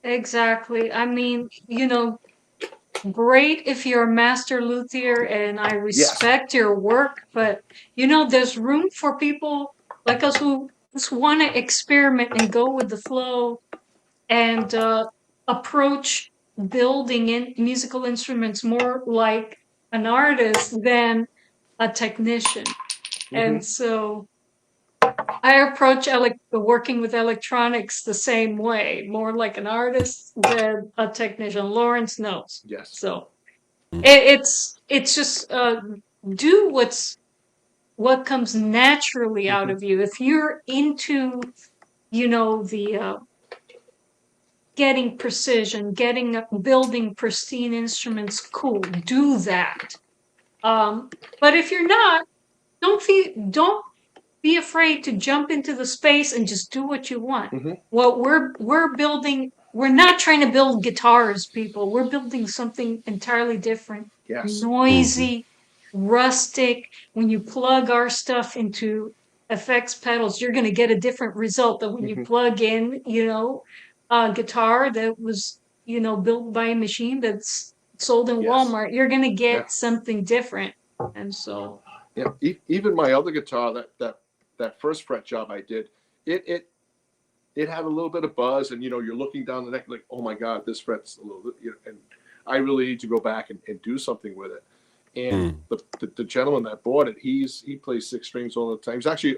exactly. I mean, great if you're a master luthier, and I respect your work, but there's room for people like us who just want to experiment and go with the flow and approach building in musical instruments more like an artist than a technician. And so I approach working with electronics the same way, more like an artist than a technician. Lawrence knows. Yes. So it's just do what comes naturally out of you. If you're into the getting precision, building pristine instruments, cool, do that. But if you're not, don't be afraid to jump into the space and just do what you want. Mhm. Well, we're building. We're not trying to build guitars, people. We're building something entirely different. Yes. Noisy, rustic. When you plug our stuff into effects pedals, you're going to get a different result than when you Mhm. plug in, a guitar that was, built by a machine that's sold in Yes. Walmart. You're going to Yeah. get something different. And so, Yeah. Even my other guitar, that first fret job I did, it had a little bit of buzz, and you're looking down the neck like, oh my god, this fret's a little bit, and I really need to go back and do something with it. And the gentleman that bought it, he plays six strings all the time. He's actually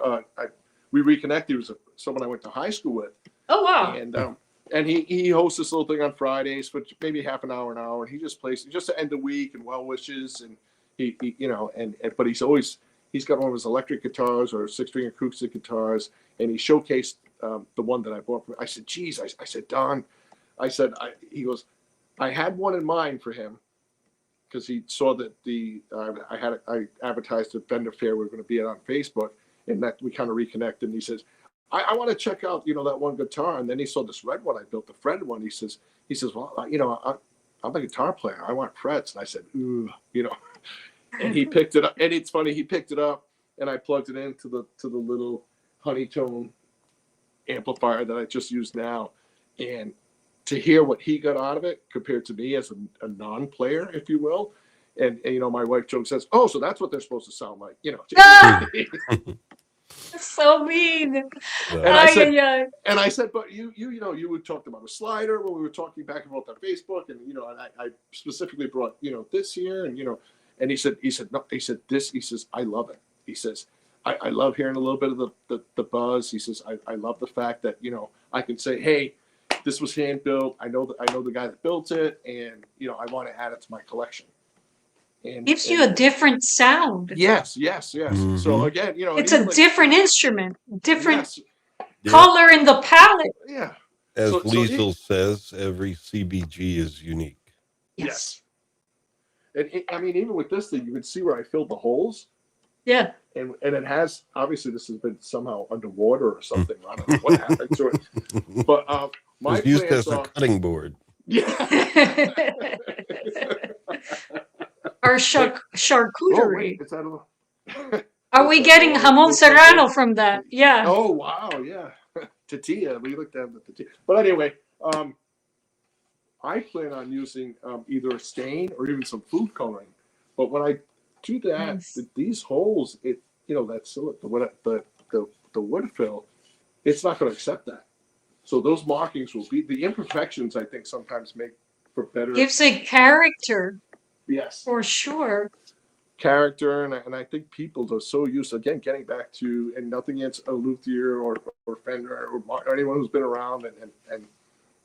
we reconnected. He was someone I went to high school with. oh wow. And he hosts this little thing on Fridays for maybe half an hour, and he just plays just to end the week and well wishes, and he but he's got one of his electric guitars or 6-string acoustic guitars, and he showcased the one that I bought. I said, geez, I said, Don, he goes, I had one in mind for him because he saw that I advertised at Bender Fair we were going to be at on Facebook, and that we kind of reconnected. And he says, I want to check out that one guitar, and then he saw this red one I built, the fretted one. He says, well, I'm a guitar player. I want frets. And I said, ooh, and he picked it up, and it's funny, he picked it up, and I plugged it into the little Honeytone amplifier that I just used now, and to hear what he got out of it compared to me as a non-player, if you will, and my wife joke says, oh, so that's what they're supposed to sound like, So mean. And I said, but you talked about a slider when we were talking back and forth on Facebook, and and I specifically brought this here, and he said no, he said this, he says I love it. He says I love hearing a little bit of the buzz. He says I love the fact that I can say, hey, this was hand built. I know the guy that built it, and I want to add it to my collection. And gives you a different sound. Yes. Mm-hmm. So again, it's a different instrument, different Yeah. color in the palette. Yeah. As Liesl says, every CBG is unique. Yes. And I mean, even with this thing, you can see where I filled the holes. Yeah. And it has, obviously this has been somehow underwater or something. I don't know what happened to it. But my it's used as a cutting board. Yeah. Our charcuterie. Oh, wait, is that Are we getting jamon serrano from that? Yeah. Oh wow, yeah. Tortilla. We looked at the tortilla. But anyway, I plan on using either a stain or even some food coloring. But when I do that, these holes, that's the wood fill, it's not going to accept that. So those markings will be the imperfections. I think sometimes make for better. Gives a character. Yes, for sure. Character, and I think people are so used to, again, getting back to, and nothing against a luthier or Fender or anyone who's been around,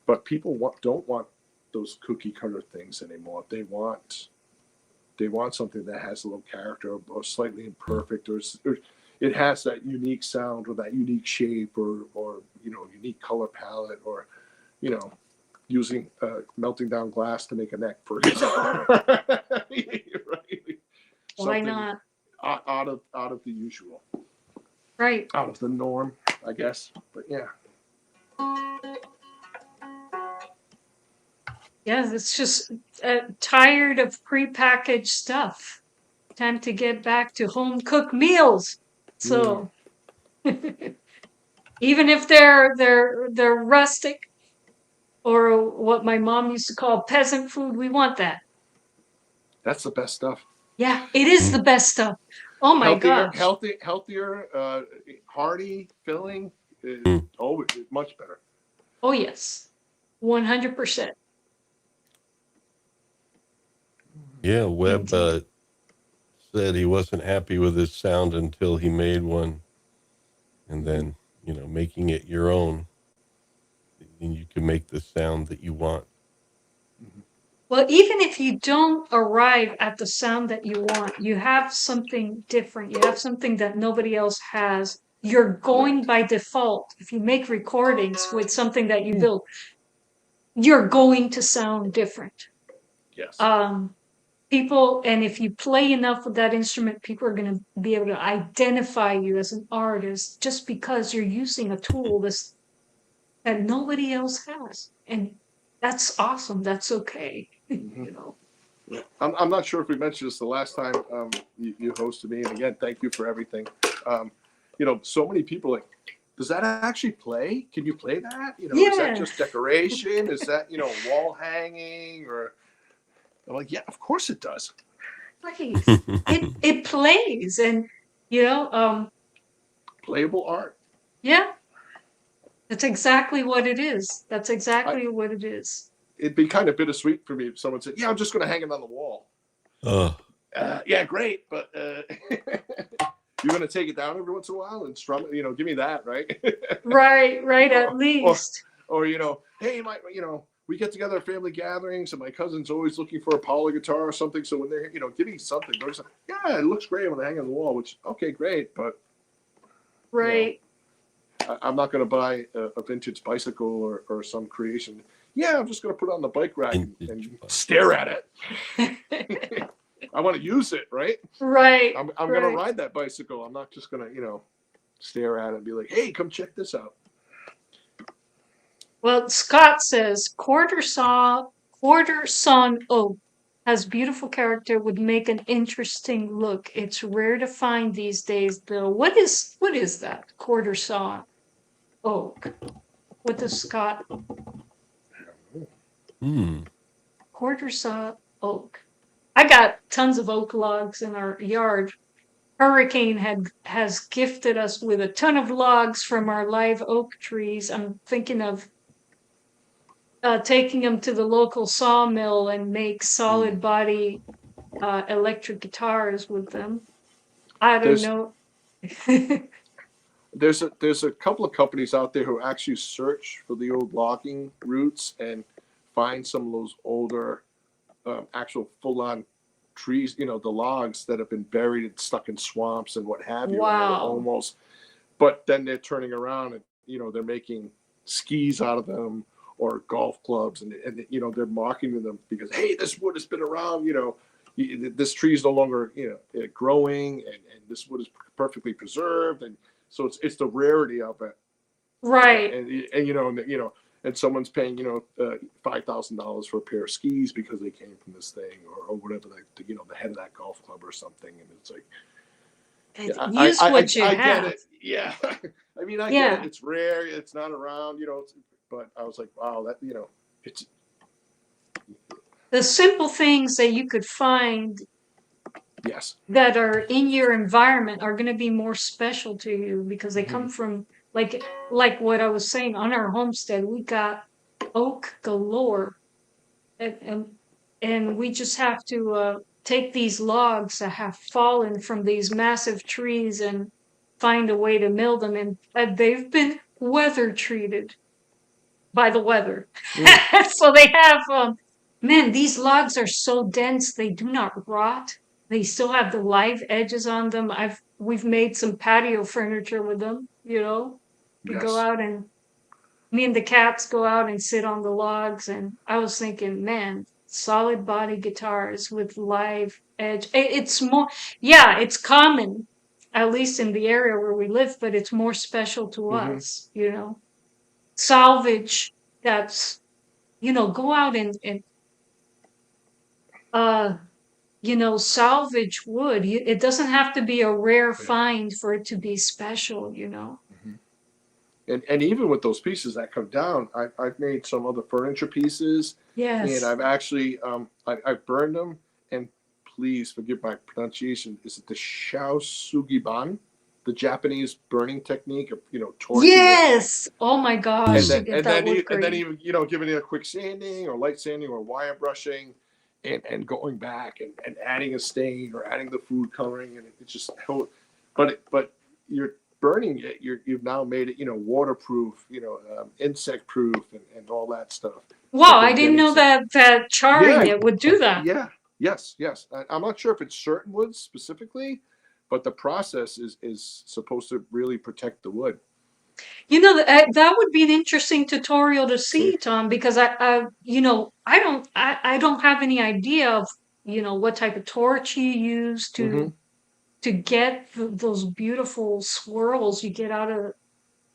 but people don't want those cookie cutter things anymore. They want something that has a little character or slightly imperfect, or it has that unique sound or that unique shape or unique color palette, or using melting down glass to make a neck for a guitar. Right? Why not? Out of the usual. Right. Out of the norm, I guess. But yeah. Yeah, it's just tired of prepackaged stuff. Time to get back to home cooked meals. So even if they're rustic, or what my mom used to call peasant food, we want that. That's the best stuff. Yeah, it is the best stuff. Oh my gosh. Healthier, hearty, filling, always much better. Oh yes, 100%. Yeah, Webb said he wasn't happy with his sound until he made one, and then making it your own, and you can make the sound that you want. Well, even if you don't arrive at the sound that you want, you have something different. You have something that nobody else has. You're going by default. If you make recordings with something that you build, you're going to sound different. Yes. people, and if you play enough with that instrument, people are going to be able to identify you as an artist just because you're using a tool that nobody else has. And that's awesome. That's okay. Mhm. You know. Yeah. I'm not sure if we mentioned this the last time you hosted me, and again, thank you for everything. So many people like, does that actually play? Can you play that? Is that Yeah. just decoration? Is that wall hanging? Or I'm like, yeah, of course it does. Plays. It plays, and Playable art. yeah, that's exactly what it is. That's I, exactly what it is. it'd be kind of bittersweet for me if someone said, yeah, I'm just going to hang it on the wall. Yeah, great, but you're going to take it down every once in a while and strum it, give me that, right? Right, at least. Or hey, we get together at family gatherings, and my cousin's always looking for a Paula guitar or something. So when they're, give me something. They're like, yeah, it looks great when I hang on the wall. Which, okay, great, but Right. I'm not going to buy a vintage bicycle or some creation. Yeah, I'm just going to put it on the bike rack and stare at it. I want to use it, right? Right. I'm going to ride that bicycle. I'm not just going to, stare at it and be like, hey, come check this out. Well, Scott says quarter sawn oak has beautiful character, would make an interesting look. It's rare to find these days, though. What is that? Quarter sawn oak. What does Scott? Quarter saw oak. I got tons of oak logs in our yard. Hurricane has gifted us with a ton of logs from our live oak trees. I'm thinking of taking them to the local sawmill and make solid body electric guitars with them. I don't know. There's a couple of companies out there who actually search for the old logging routes and find some of those older actual full-on trees, the logs that have been buried and stuck in swamps and what have you. Wow. Almost, but then they're turning around and they're making skis out of them or golf clubs, and they're marketing them because, hey, this wood has been around, this tree is no longer growing, and this wood is perfectly preserved, and so it's the rarity of it, right? And someone's paying $5,000 for a pair of skis because they came from this thing or whatever, the head of that golf club or something, and it's like, use what you have. Get it. Yeah, I mean, I get it. It's rare. It's not around. But I was like, wow, that it's the simple things that you could find. Yes. That are in your environment are going to be more special to you because they come from like what I was saying on our homestead. We got oak galore, and we just have to take these logs that have fallen from these massive trees and find a way to mill them, and they've been weather treated by the weather. So they have man, these logs are so dense they do not rot. They still have the live edges on them. We've made some patio furniture with them, We go out, and me and the cats go out and sit on the logs, and I was thinking, man, solid body guitars with live edge. It's more, it's common, at least in the area where we live, but it's more special to us, Salvage that's, go out and salvage wood. It doesn't have to be a rare find for it to be special, And even with those pieces that come down, I've made some other furniture pieces. Yes. And I've actually I've burned them. And please forgive my pronunciation. Is it the shaosugiban, the Japanese burning technique of torching? Yes. It. Oh my gosh. And then even giving it a quick sanding or light sanding or wire brushing. And going back and adding a stain or adding the food coloring, and it's just but you're burning it. You've now made it waterproof, insect proof, and all that stuff. Wow, I didn't know that charring it would do that. Yeah, yes. I'm not sure if it's certain woods specifically, but the process is supposed to really protect the wood. That would be an interesting tutorial to see, Tom, because I don't have any idea of what type of torch you use Mm-hmm. to get those beautiful swirls you get out of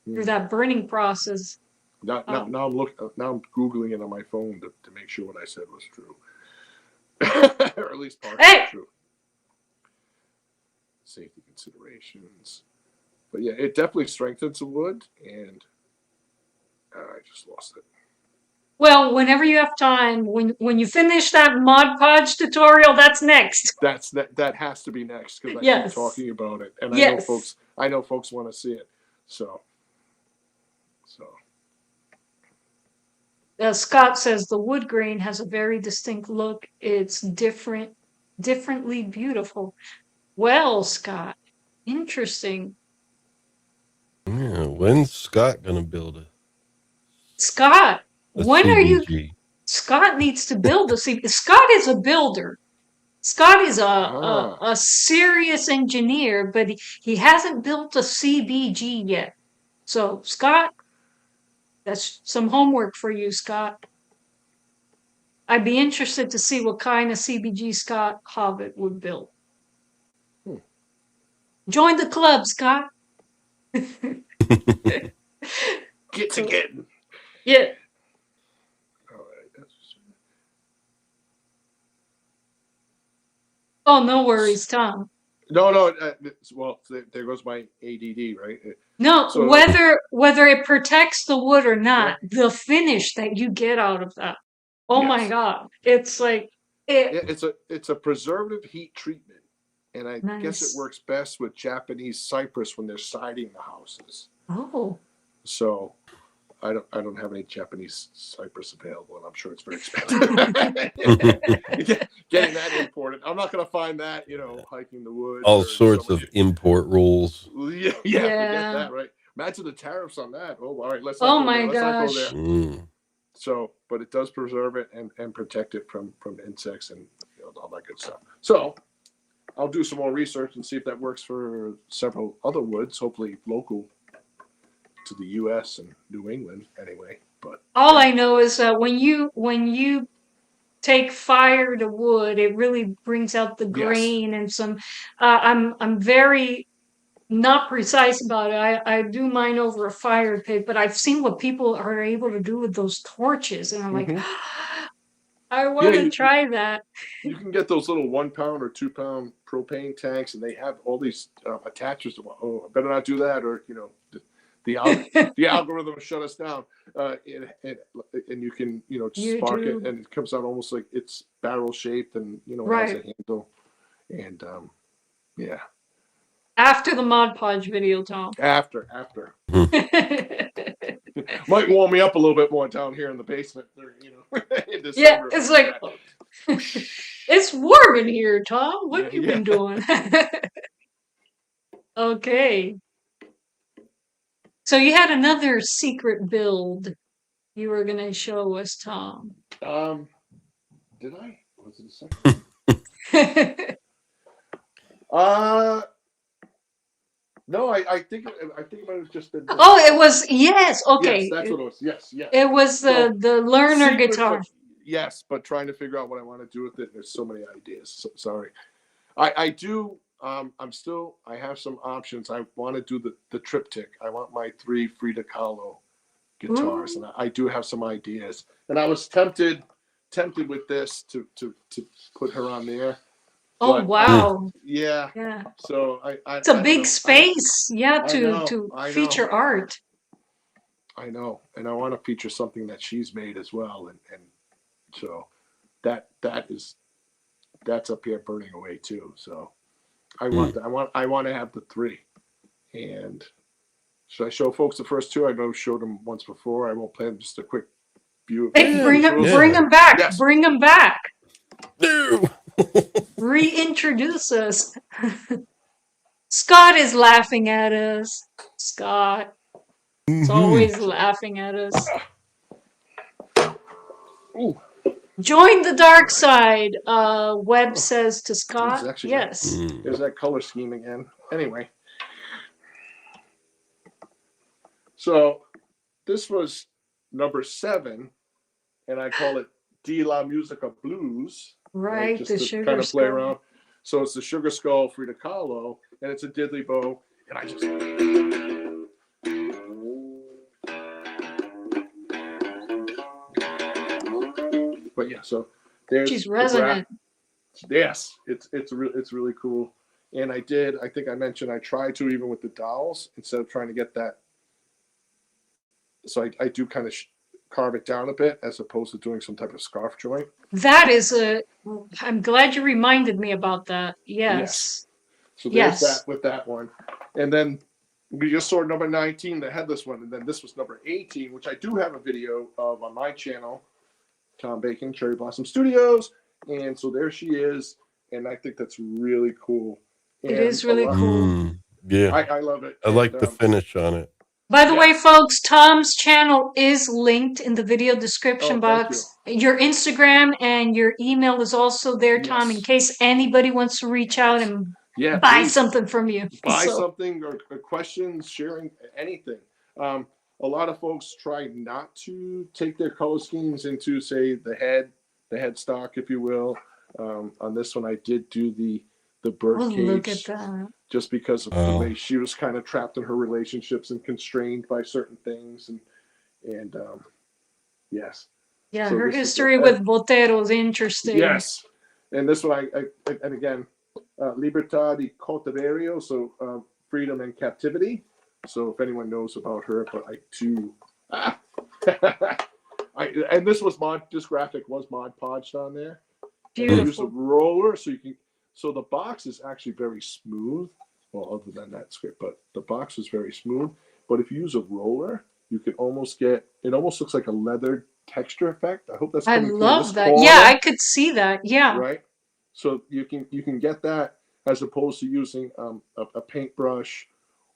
through that burning process. Now I'm Googling it on my phone to make sure what I said was true. Or at least partially Hey! true. Safety considerations. But yeah, it definitely strengthens the wood, and I just lost it. Well, whenever you have time, when you finish that Mod Podge tutorial, that's next. That has to be next because I keep Yes. talking about it, and Yes. I know folks want to see it. So Scott says the wood grain has a very distinct look. It's differently beautiful. Well, Scott, interesting. Yeah, when's Scott gonna build a Scott, when are you? CBG? Scott needs to build a CBG. Scott is a builder. Scott is Ah. a serious engineer, but he hasn't built a CBG yet. So, Scott, that's some homework for you, Scott. I'd be interested to see what kind of CBG Scott Hobbit would build. Join the club, Scott. Get to getting. Yeah. All right. Oh, no worries, Tom. No. Well, there goes my ADD, right? No, So- whether it protects the wood or not, the finish that you get out of that. Oh my Yes. God. It's like It's a preservative heat treatment, and I guess Nice. it works best with Japanese cypress when they're siding the houses. Oh. So I don't have any Japanese cypress available, and I'm sure it's very expensive. Getting that imported, I'm not going to find that, hiking the woods. All sorts of import rules. Yeah, forget that, right? Imagine the tariffs on that. Oh, all right, let's not Oh go my there. Let's not go gosh. there. Mm. So, but it does preserve it and protect it from insects and all that good stuff. So, I'll do some more research and see if that works for several other woods, hopefully local to the U.S. and New England, anyway. But All I know is that when you take fire to wood, it really brings out the Yes. grain and some. I'm very not precise about it. I do mine over a fire pit, but I've seen what people are able to do with those torches, and I'm like, I want to try that. You can get those little 1 pound or 2 pound propane tanks, and they have all these attachers. Oh, I better not do that, or the algorithm will shut us down. And you can spark it, and it comes out almost like it's barrel shaped, and it has a handle, and yeah. After the Mod Podge video, Tom. After. Might warm me up a little bit more down here in the basement. In December. Yeah, it's like it's warm in here, Tom. What have you been doing? Okay. So you had another secret build you were gonna show us, Tom. Did I? Was it a second? No, I think it might have just been. Oh, it was yes. Okay, yes, that's what it was. Yes. It was the learner guitar. Yes, but trying to figure out what I want to do with it. There's so many ideas. So, sorry. I do. I have some options. I want to do the triptych. I want my 3 Frida Kahlo guitars, and I do have some ideas. And I was tempted with this to put her on there. Oh, but, wow! Yeah. So it's a big space. To feature art. I know, and I want to feature something that she's made as well, and so that's up here burning away too. So I want to have the 3. And should I show folks the first 2? I know showed them once before. I won't play them. Just a quick view. Hey, bring them back. Yes. Bring them back. No. Reintroduce us. Scott is laughing at us. Scott is always laughing at us. Ooh. Join the dark side, Webb says to Scott. Actually, yes. There's that color scheme again. Anyway. So this was number 7, and I call it De La Musica Blues. Right, Just the to sugar kind of play skull. around. So it's the sugar skull Frida Kahlo, and it's a diddly bow, and I just. But yeah, so there's She's the resonant. Yes, it's really cool. And I think I mentioned I tried to even with the dowels instead of trying to get that. So I do kind of carve it down a bit as opposed to doing some type of scarf joint. That is I'm glad you reminded me about that. Yes. Yes. So there's Yes. that with that one. And then we just saw number 19, the headless one. And then this was number 18, which I do have a video of on my channel, Tom Bacon, Cherry Blossom Studios. And so there she is. And I think that's really cool. And It is really cool. Yeah. I love it. I like the finish on it. By the way, folks, Tom's channel is linked in the video description box. Your Instagram and your email is also there, Tom, in case anybody wants to reach out and buy something from you. Buy something or questions, sharing, anything. A lot of folks try not to take their color schemes into, say, the headstock, if you will. On this one, I did do the bird cage. Look at that. Just because of the way she was kind of trapped in her relationships and constrained by certain things, and yes. Yeah, so her history with Botero is interesting. Yes, and this one and again, Libertad y Cautiverio, so freedom and captivity. So if anyone knows about her, but I do. And this was this graphic was Mod Podged on there. Beautiful. I use a roller, so you can. So the box is actually very smooth. Well, other than that script, but the box is very smooth. But if you use a roller, you can almost get. It almost looks like a leather texture effect. I hope that's. I love that. Corner. Yeah, I could see that. Yeah. Right. So you can get that as opposed to using a paintbrush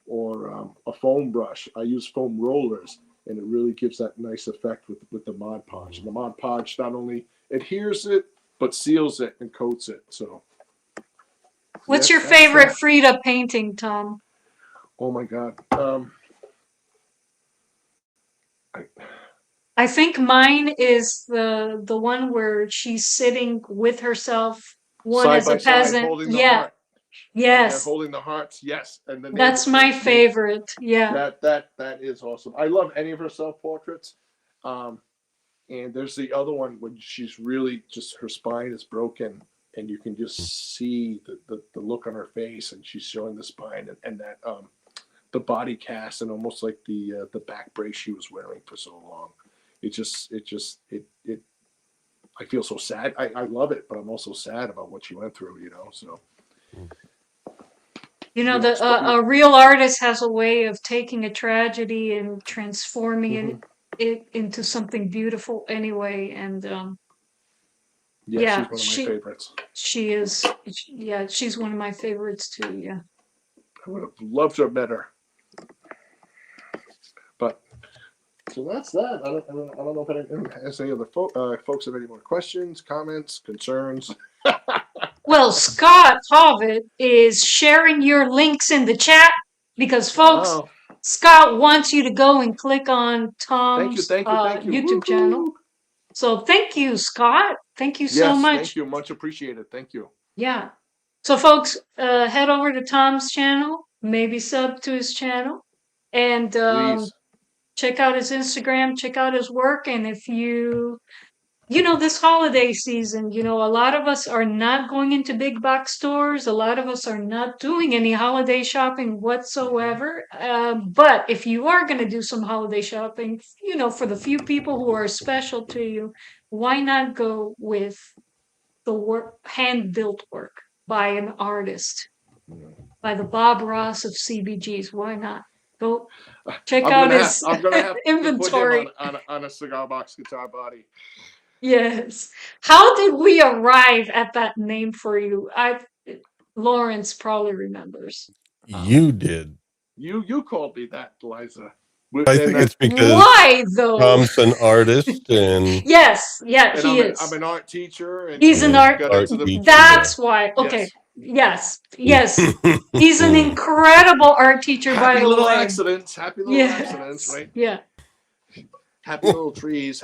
or a foam brush. I use foam rollers, and it really gives that nice effect with the Mod Podge. And the Mod Podge not only adheres it, but seals it and coats it. So. What's your favorite Frida painting, Tom? Oh my God. I think mine is the one where she's sitting with herself, one side as a peasant. Holding the heart. Yes. Holding the hearts. Yes. And then that's my favorite. Yeah. That is awesome. I love any of her self-portraits. And there's the other one when she's really just her spine is broken. And you can just see the look on her face, and she's showing the spine and that the body cast, and almost like the back brace she was wearing for so long. It I feel so sad. I love it, but I'm also sad about what she went through. So. A real artist has a way of taking a tragedy and transforming it into something beautiful. Anyway, and. Yeah, she's one of my favorites. She is. Yeah, she's one of my favorites too. Yeah. I would have loved to have met her. But so that's that. I don't know if anyone has any other folks have any more questions, comments, concerns. Well, Scott Hovitt is sharing your links in the chat because, folks, Scott wants you to go and click on Tom's YouTube channel. So thank you, Scott. Thank you so much. Thank you. Much appreciated. Thank you. Yeah. So, folks, head over to Tom's channel, maybe sub to his channel, and check out his Instagram, check out his work. And if this holiday season, a lot of us are not going into big box stores. A lot of us are not doing any holiday shopping whatsoever. But if you are going to do some holiday shopping, for the few people who are special to you, why not go with the hand-built work by an artist, by the Bob Ross of CBGs? Why not? Go check out his inventory. To put him on a cigar box guitar body. Yes. How did we arrive at that name for you? Lawrence probably remembers. You did. You called me that, Liza. I think it's because why though? Tom's an artist, and yes, he is. I'm an art teacher. And he's an art teacher. That's why. Okay. Yes. He's an incredible art teacher. Happy by little the way. accidents. Happy little accidents, right? Yeah. Happy little trees.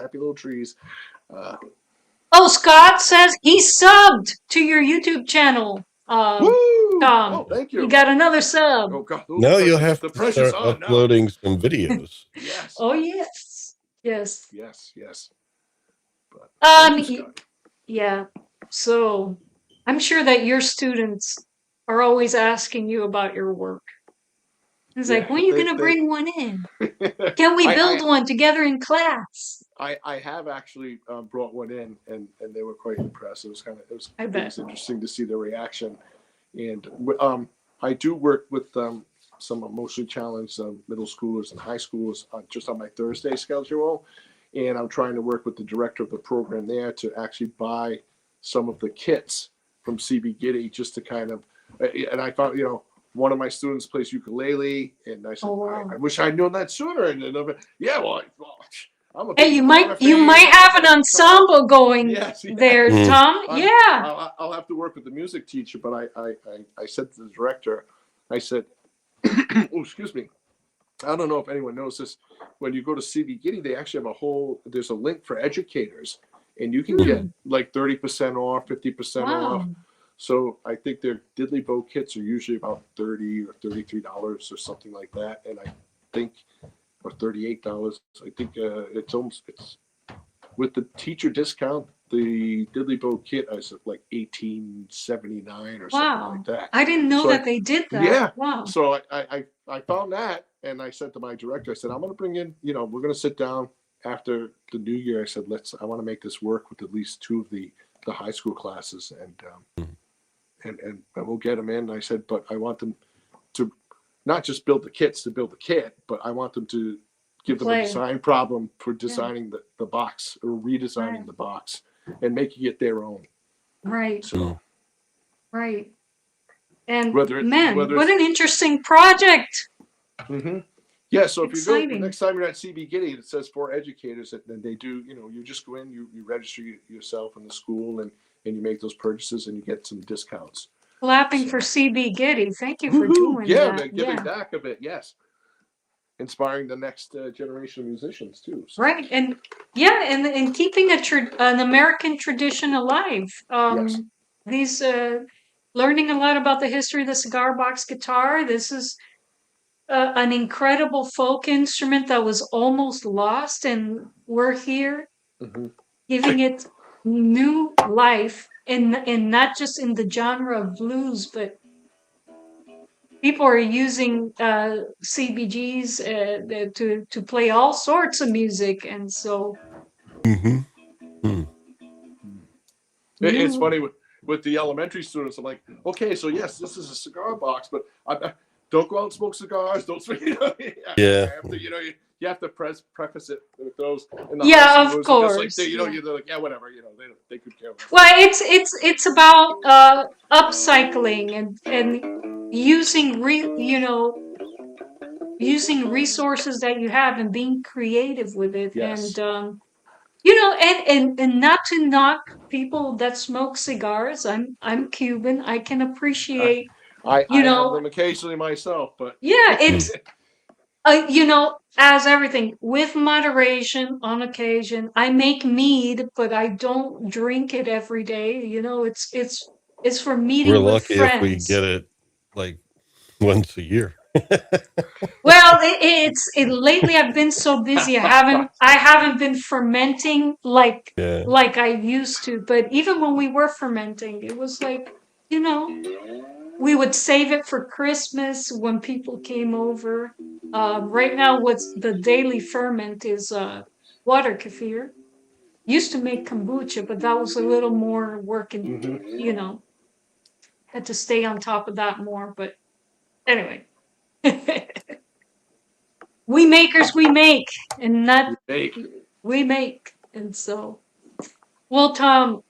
Oh, Scott says he subbed to your YouTube channel. Woo! Tom, Oh, thank you you. got another sub. Oh God, ooh, Now you'll have the to pressure's start on now. uploading some videos. Yes, Oh yes, yes. yes. But thank you, Y- Scott. yeah. So I'm sure that your students are always asking you about your work. It's like, when are you gonna bring one in? Can we build one together in class? I have actually brought one in, and they were quite impressed. It was I it bet. was interesting to see their reaction. And I do work with some emotionally challenged middle schoolers and high schoolers just on my Thursday schedule, and I'm trying to work with the director of the program there to actually buy some of the kits from CB Giddy just to kind of. And I found, one of my students plays ukulele, and I said, Oh, wow. I wish I'd known that sooner. And yeah, well, I'm a Hey, big you Nirvana might fan. have an ensemble going Yes. there, Tom. Yeah. I'll have to work with the music teacher, but I said to the director, I said, oh, excuse me. I don't know if anyone knows this. When you go to CB Giddy, they actually have there's a link for educators, and you can get like 30% off, 50% off. Wow. So I think their diddly bow kits are usually about $30 or $33 or something like that. And I think, or $38. I think it's with the teacher discount, the diddly bow kit is like $18.79 or something like that. I didn't know So that they did that. Yeah. Wow. So I found that, and I said to my director, I said, I'm going to bring in, we're going to sit down after the new year. I said, I want to make this work with at least two of the high school classes, and we'll get them in. I said, but I want them to not just build the kits to build the kit, but I want them to give them a design problem for designing the box or redesigning the box and making it their own. Right. So, right. And what an interesting project. Mm-hmm. Yeah, so if Exciting. you go next time you're at CB Giddy, it says for educators, and they do, you just go in, you register yourself in the school, and you make those purchases, and you get some discounts. Clapping for CB Giddy. Thank you for doing that. Yeah, giving back a bit, yes. Inspiring the next generation of musicians too. So. Right, and keeping an American tradition alive. Yes. These learning a lot about the history of the cigar box guitar. This is an incredible folk instrument that was almost lost, and we're here giving it new life, and not just in the genre of blues, but people are using CBGs to play all sorts of music, and so. It's funny with the elementary students. I'm like, okay, so yes, this is a cigar box, but don't go out and smoke cigars. Don't smoke. Yeah. You have to preface it with those. Of course. Just like they're like, yeah, whatever. They could care. Well, it's about upcycling and using using resources that you have and being creative with it. Yes. And and not to knock people that smoke cigars. I'm Cuban. I can appreciate. I have them occasionally myself, but it's as everything, with moderation on occasion. I make mead, but I don't drink it every day. It's for meeting We're with lucky friends. if we get it like once a year. Well, lately I've been so busy. I haven't been fermenting like I used to. But even when we were fermenting, it was like, we would save it for Christmas when people came over. Right now, what's the daily ferment is water kefir. Used to make kombucha, but that was a little more work, and had to stay on top of that more. But anyway. We makers, we make, and not we make. And so, well, Tom,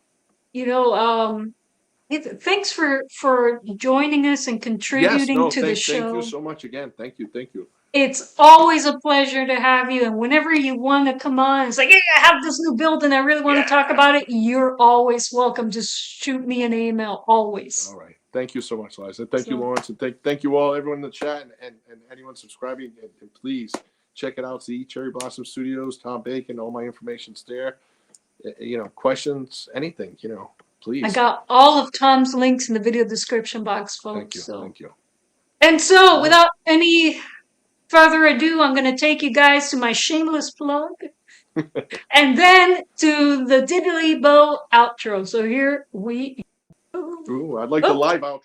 thanks for joining us and contributing to the show. Thank you so much again. Thank you. It's always a pleasure to have you. And whenever you want to come on, it's like, hey, I have this new build and I really want to talk about it. You're always welcome. Just shoot me an email, always. All right. Thank you so much, Liza. Thank you, Lawrence. And thank you all, everyone in the chat and anyone subscribing. And please check it out. See Cherry Blossom Studios, Tom Bacon. All my information's there. questions, anything, please. I got all of Tom's links in the video description box, folks. Thank you. So. Thank you. And so, without any further ado, I'm going to take you guys to my shameless plug. And then to the Diddly Bow outro. So here we go. Ooh, I'd like the live outro.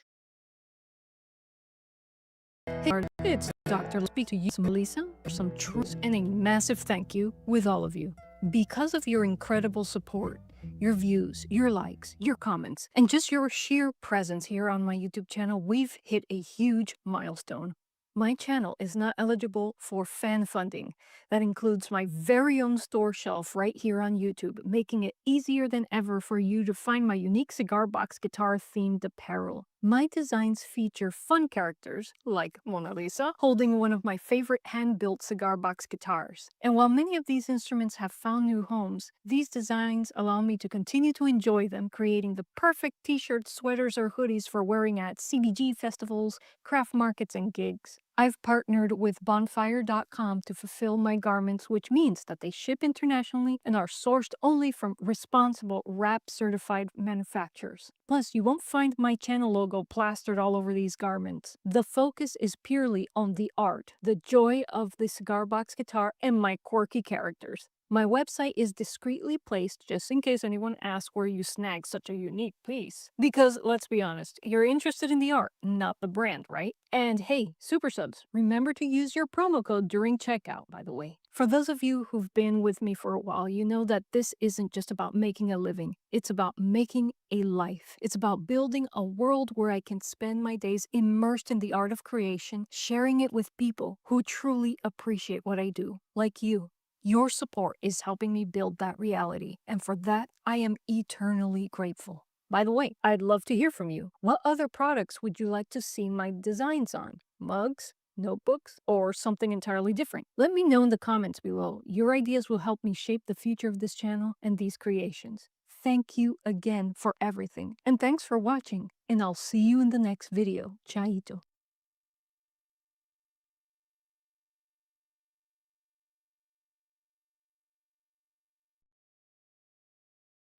Hey, it's Dr. Speak to you, Melissa, for some truth and a massive thank you with all of you. Because of your incredible support, your views, your likes, your comments, and just your sheer presence here on my YouTube channel, we've hit a huge milestone. My channel is not eligible for fan funding. That includes my very own store shelf right here on YouTube, making it easier than ever for you to find my unique cigar box guitar themed apparel. My designs feature fun characters, like Mona Lisa, holding one of my favorite hand-built cigar box guitars. And while many of these instruments have found new homes, these designs allow me to continue to enjoy them, creating the perfect t-shirts, sweaters, or hoodies for wearing at CBG festivals, craft markets, and gigs. I've partnered with bonfire.com to fulfill my garments, which means that they ship internationally and are sourced only from responsible RAP-certified manufacturers. Plus, you won't find my channel logo plastered all over these garments. The focus is purely on the art, the joy of the cigar box guitar, and my quirky characters. My website is discreetly placed just in case anyone asks where you snag such a unique piece. Because, let's be honest, you're interested in the art, not the brand, right? And hey, super subs, remember to use your promo code during checkout, by the way. For those of you who've been with me for a while, you know that this isn't just about making a living. It's about making a life. It's about building a world where I can spend my days immersed in the art of creation, sharing it with people who truly appreciate what I do, like you. Your support is helping me build that reality, and for that, I am eternally grateful. By the way, I'd love to hear from you. What other products would you like to see my designs on? Mugs? Notebooks? Or something entirely different? Let me know in the comments below. Your ideas will help me shape the future of this channel and these creations. Thank you again for everything, and thanks for watching, and I'll see you in the next video. Chaito.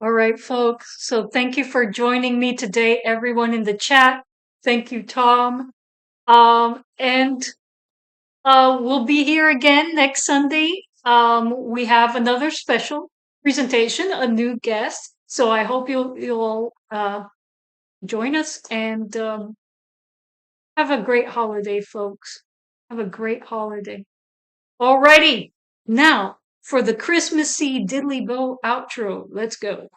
All right, folks. So thank you for joining me today, everyone in the chat. Thank you, Tom. And we'll be here again next Sunday. We have another special presentation, a new guest. So I hope you'll join us and have a great holiday, folks. Have a great holiday. Alrighty, now for the Christmassy Diddly Bow outro. Let's go.